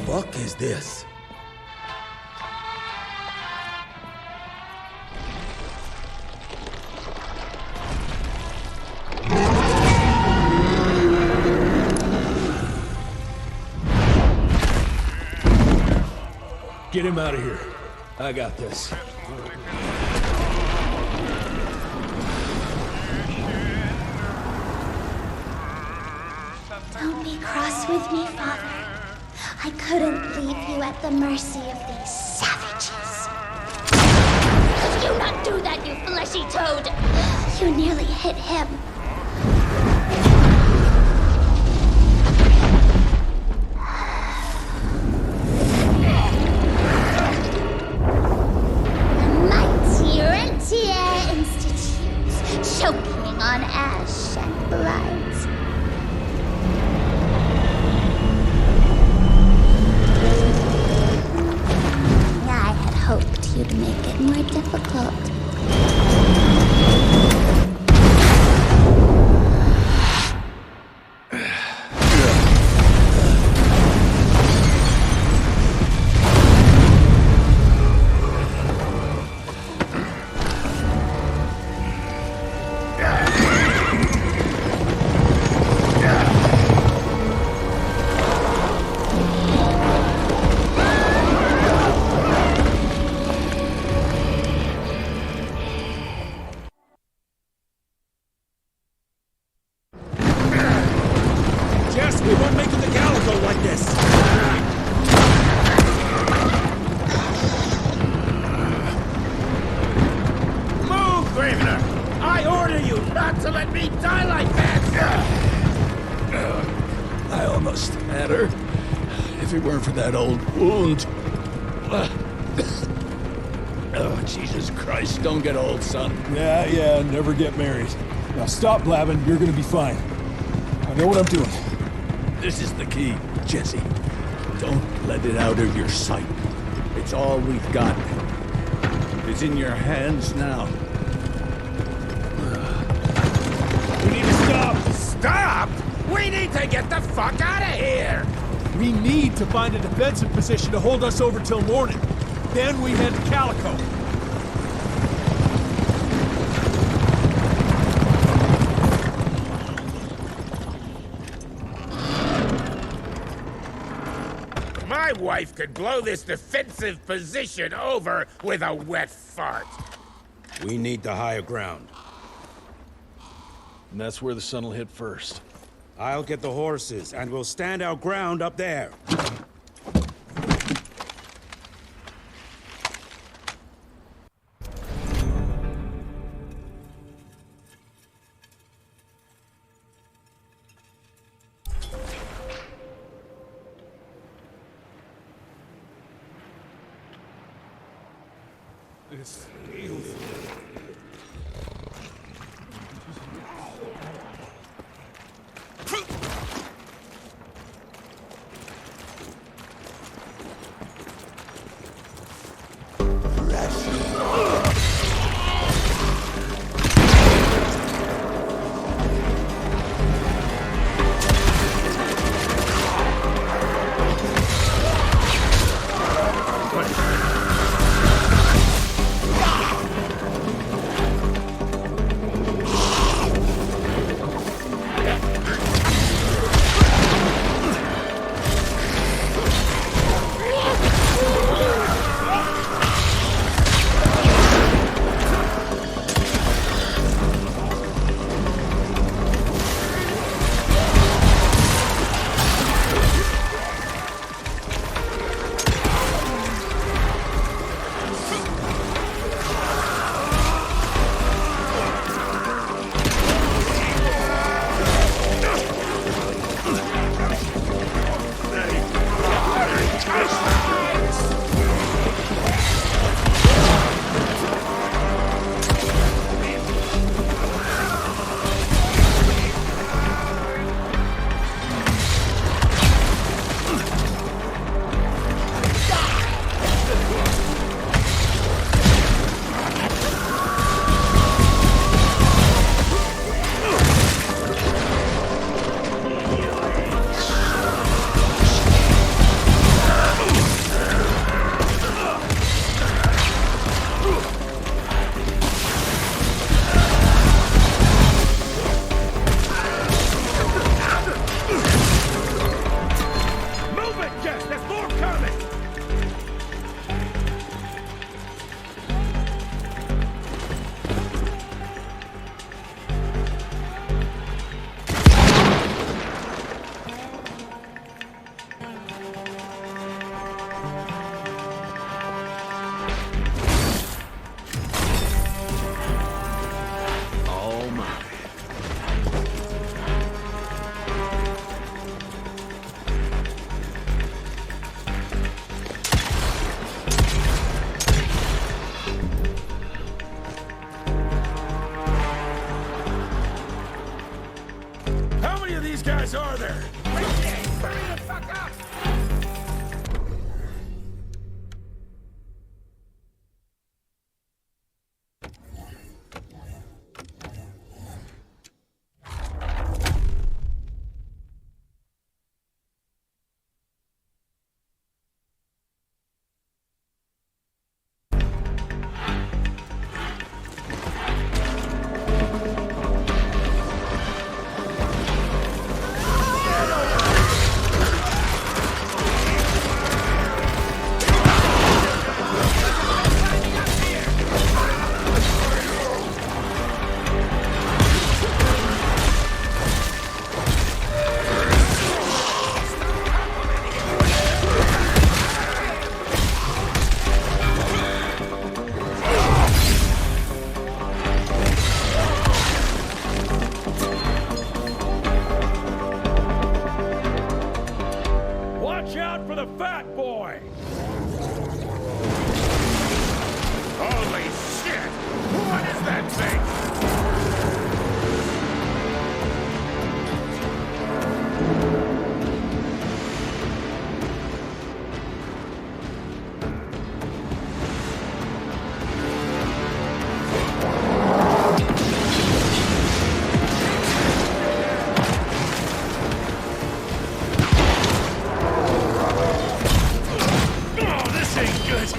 Fuck is this? Get him out of here. I got this. Don't be cross with me, Father. I couldn't leave you at the mercy of these savages. Could you not do that, you fleshy toad? You nearly hit him. The mighty Rentier Institute, choking on ash and blood. I had hoped you'd make it more difficult. Jess, we won't make it to Calico like this! Move, Gravener! I order you not to let me die like that! I almost had her. If it weren't for that old wound. Oh, Jesus Christ, don't get old, son. Yeah, never get married. Now stop blabbing, you're gonna be fine. I know what I'm doing. This is the key, Jesse. Don't let it out of your sight. It's all we've got. It's in your hands now. We need to stop! Stop?! We need to get the fuck out of here! We need to find a defensive position to hold us over till morning. Then we head to Calico. My wife could blow this defensive position over with a wet fart. We need the higher ground. And that's where the sun will hit first. I'll get the horses, and we'll stand our ground up there. these guys are there? Hurry the fuck up! Watch out for the fat boy! Holy shit! What is that thing? Oh, this ain't good!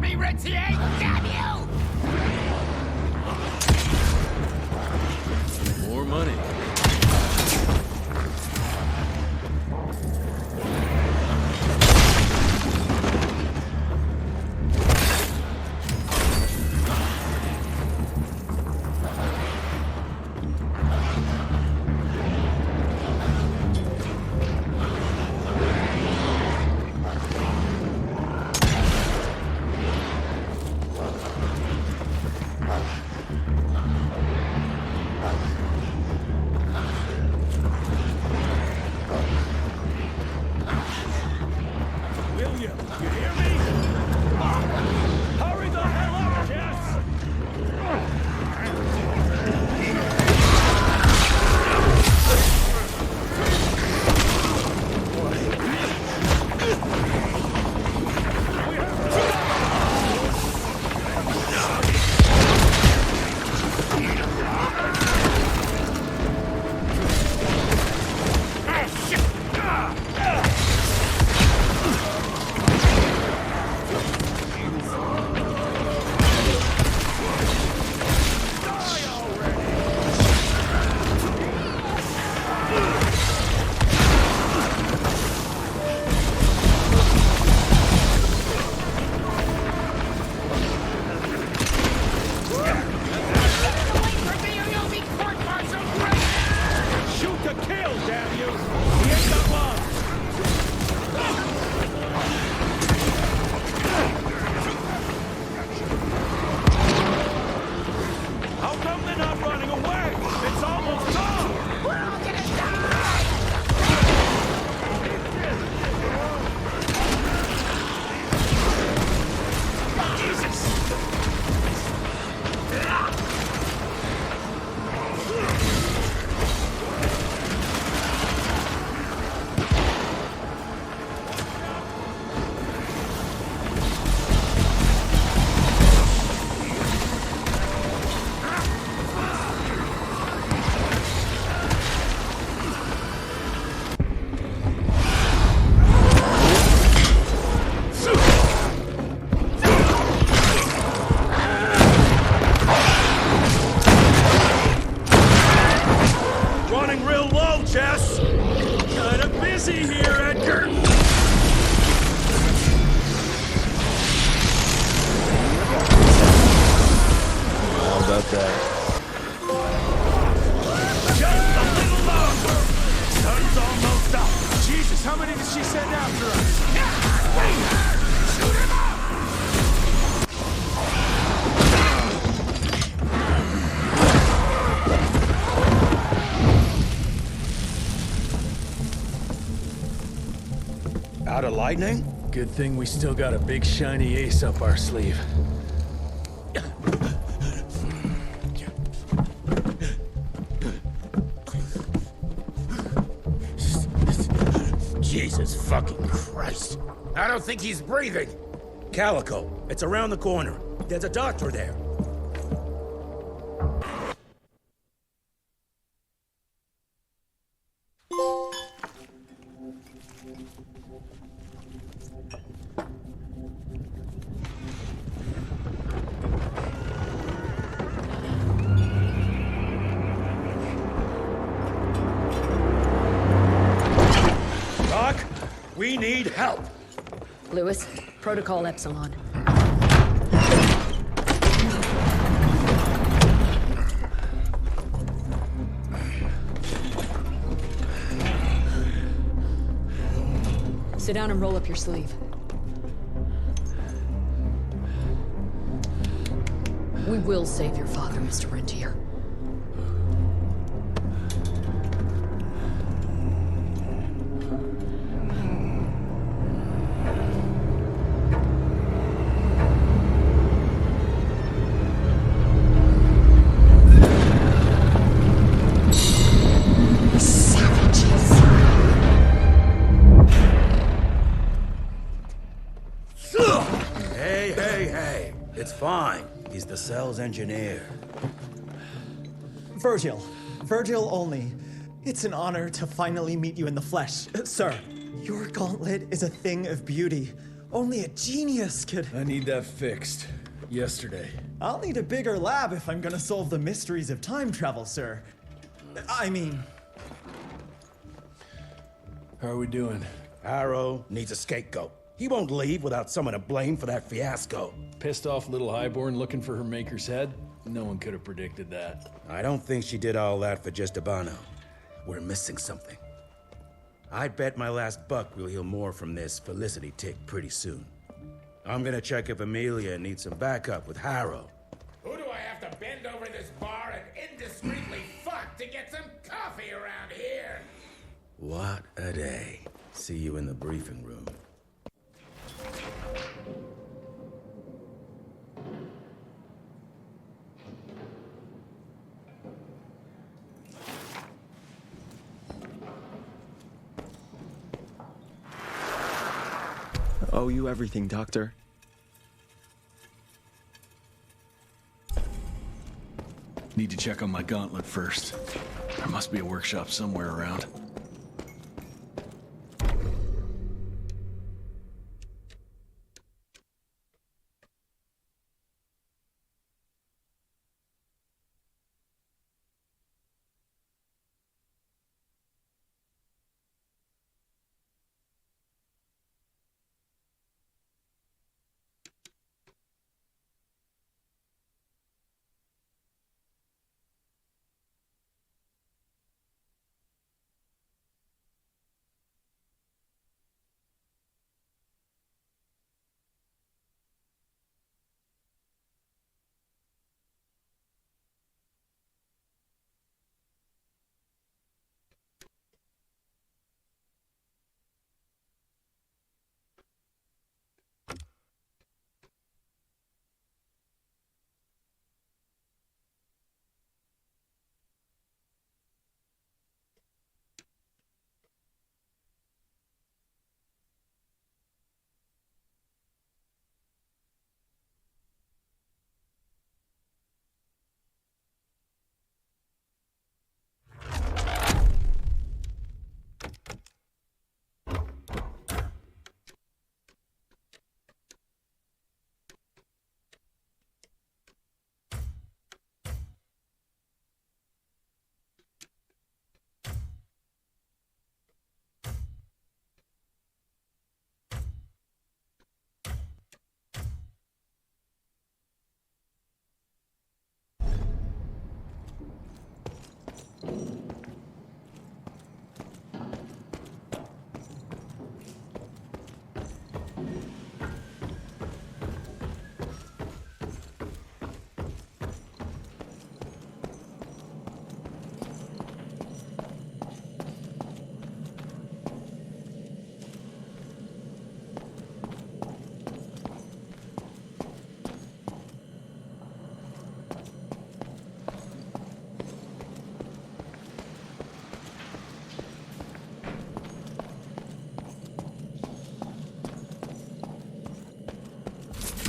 me, Rentier! Damn you! More money. Out of lightning? Good thing we still got a big shiny ace up our sleeve. Jesus fucking Christ. I don't think he's breathing. Calico, it's around the corner. There's a doctor there. We need help. Lewis, Protocol Epsilon. Sit down and roll up your sleeve. We will save your father, Mr. Rentier. It's fine. He's the cell's engineer. Virgil. Virgil only. It's an honor to finally meet you in the flesh. Sir, your gauntlet is a thing of beauty. Only a genius could... I need that fixed. Yesterday. I'll need a bigger lab if I'm gonna solve the mysteries of time travel, sir. I mean... How are we doing? Harrow needs a scapegoat. He won't leave without someone to blame for that fiasco. Pissed off little highborn looking for her maker's head? No one could have predicted that. I don't think she did all that for just Abano. We're missing something. I bet my last buck we'll hear more from this Felicity tick pretty soon. I'm gonna check if Amelia needs some backup with Harrow. Who do I have to bend over this bar and indiscreetly fuck to get some coffee around here? What a day. See you in the briefing room. Owe you everything, Doctor. Need to check on my gauntlet first. There must be a workshop somewhere around.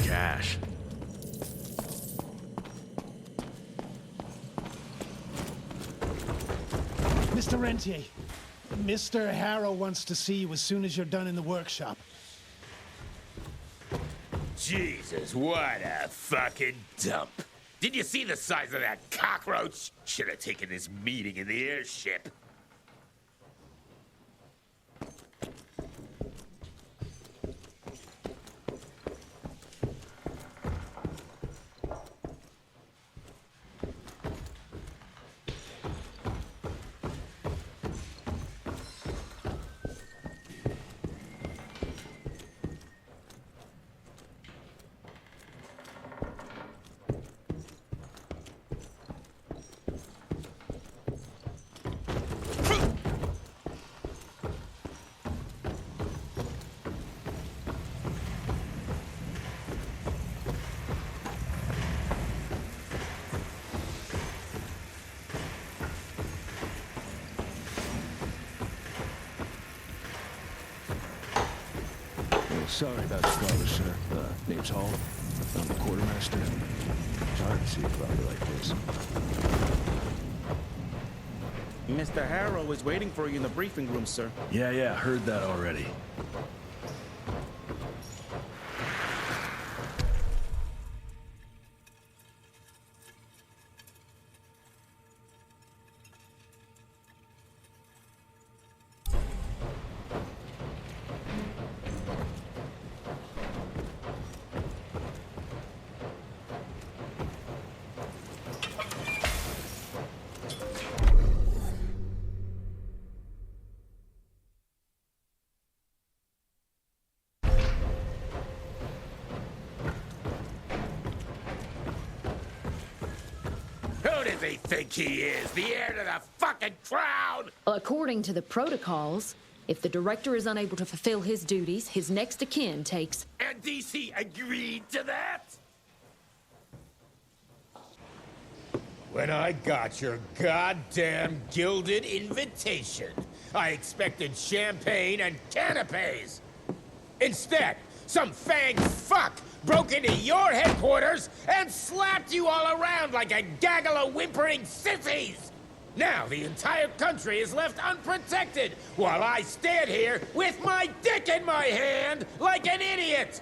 Cash. Mr. Rentier, Mr. Harrow wants to see you as soon as you're done in the workshop. Jesus, what a fucking dump. Did you see the size of that cockroach? Should have taken this meeting in the airship. Sorry about the caller, sir. Name's Hall. I'm the quartermaster. Sorry to see you probably like this. Mr. Harrow is waiting for you in the briefing room, sir. Yeah, heard that already. does he think he is? The heir to the fucking crown? According to the protocols, if the director is unable to fulfill his duties, his next of kin takes... And DC agreed to that? When I got your goddamn gilded invitation, I expected champagne and canapes. Instead, some fang fuck broke into your headquarters and slapped you all around like a gaggle of whimpering sissies! Now the entire country is left unprotected while I stand here with my dick in my hand like an idiot!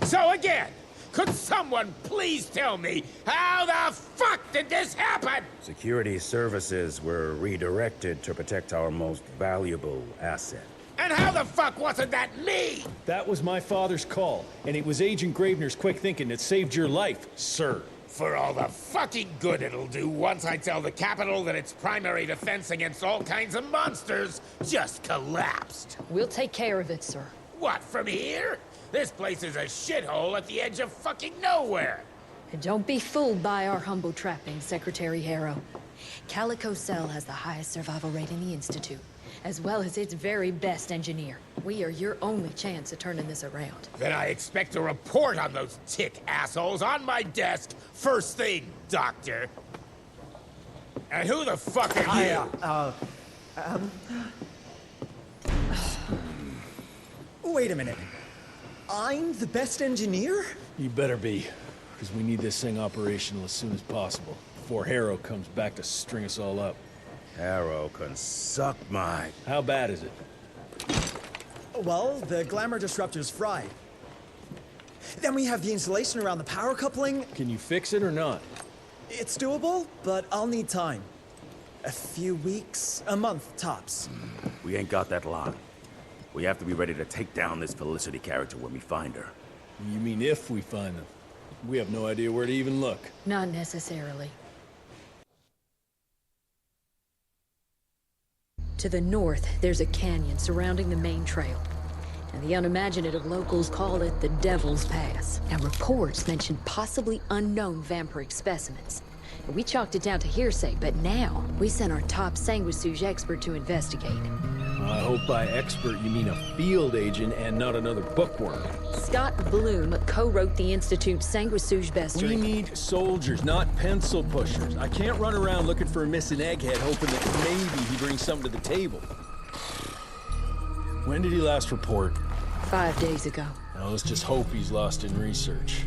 So again, could someone please tell me how the fuck did this happen? Security services were redirected to protect our most valuable asset. And how the fuck wasn't that me? That was my father's call, and it was Agent Gravener's quick thinking that saved your life, sir. For all the fucking good it'll do once I tell the Capitol that its primary defense against all kinds of monsters just collapsed. We'll take care of it, sir. What, from here? This place is a shithole at the edge of fucking nowhere. And don't be fooled by our humble trappings, Secretary Harrow. Calico Cell has the highest survival rate in the Institute, as well as its very best engineer. We are your only chance of turning this around. Then I expect a report on those tick assholes on my desk first thing, Doctor. And who the fuck are you? Wait a minute. I'm the best engineer? You better be, because we need this thing operational as soon as possible, before Harrow comes back to string us all up. Harrow can suck my... How bad is it? Well, the glamour disruptor's fried. Then we have the insulation around the power coupling. Can you fix it or not? It's doable, but I'll need time. A few weeks, a month, tops. We ain't got that long. We have to be ready to take down this Felicity character when we find her. You mean if we find them? We have no idea where to even look. Not necessarily. To the north, there's a canyon surrounding the main trail. And the unimaginative locals call it the Devil's Pass. Now, reports mention possibly unknown vampiric specimens. We chalked it down to hearsay, but now we sent our top sanguisuge expert to investigate. I hope by expert you mean a field agent and not another bookworm. Scott Bloom co-wrote the Institute's sanguisuge bestiary. We need soldiers, not pencil pushers. I can't run around looking for a missing egghead hoping that maybe he brings something to the table. When did he last report? 5 days ago. Now let's just hope he's lost in research.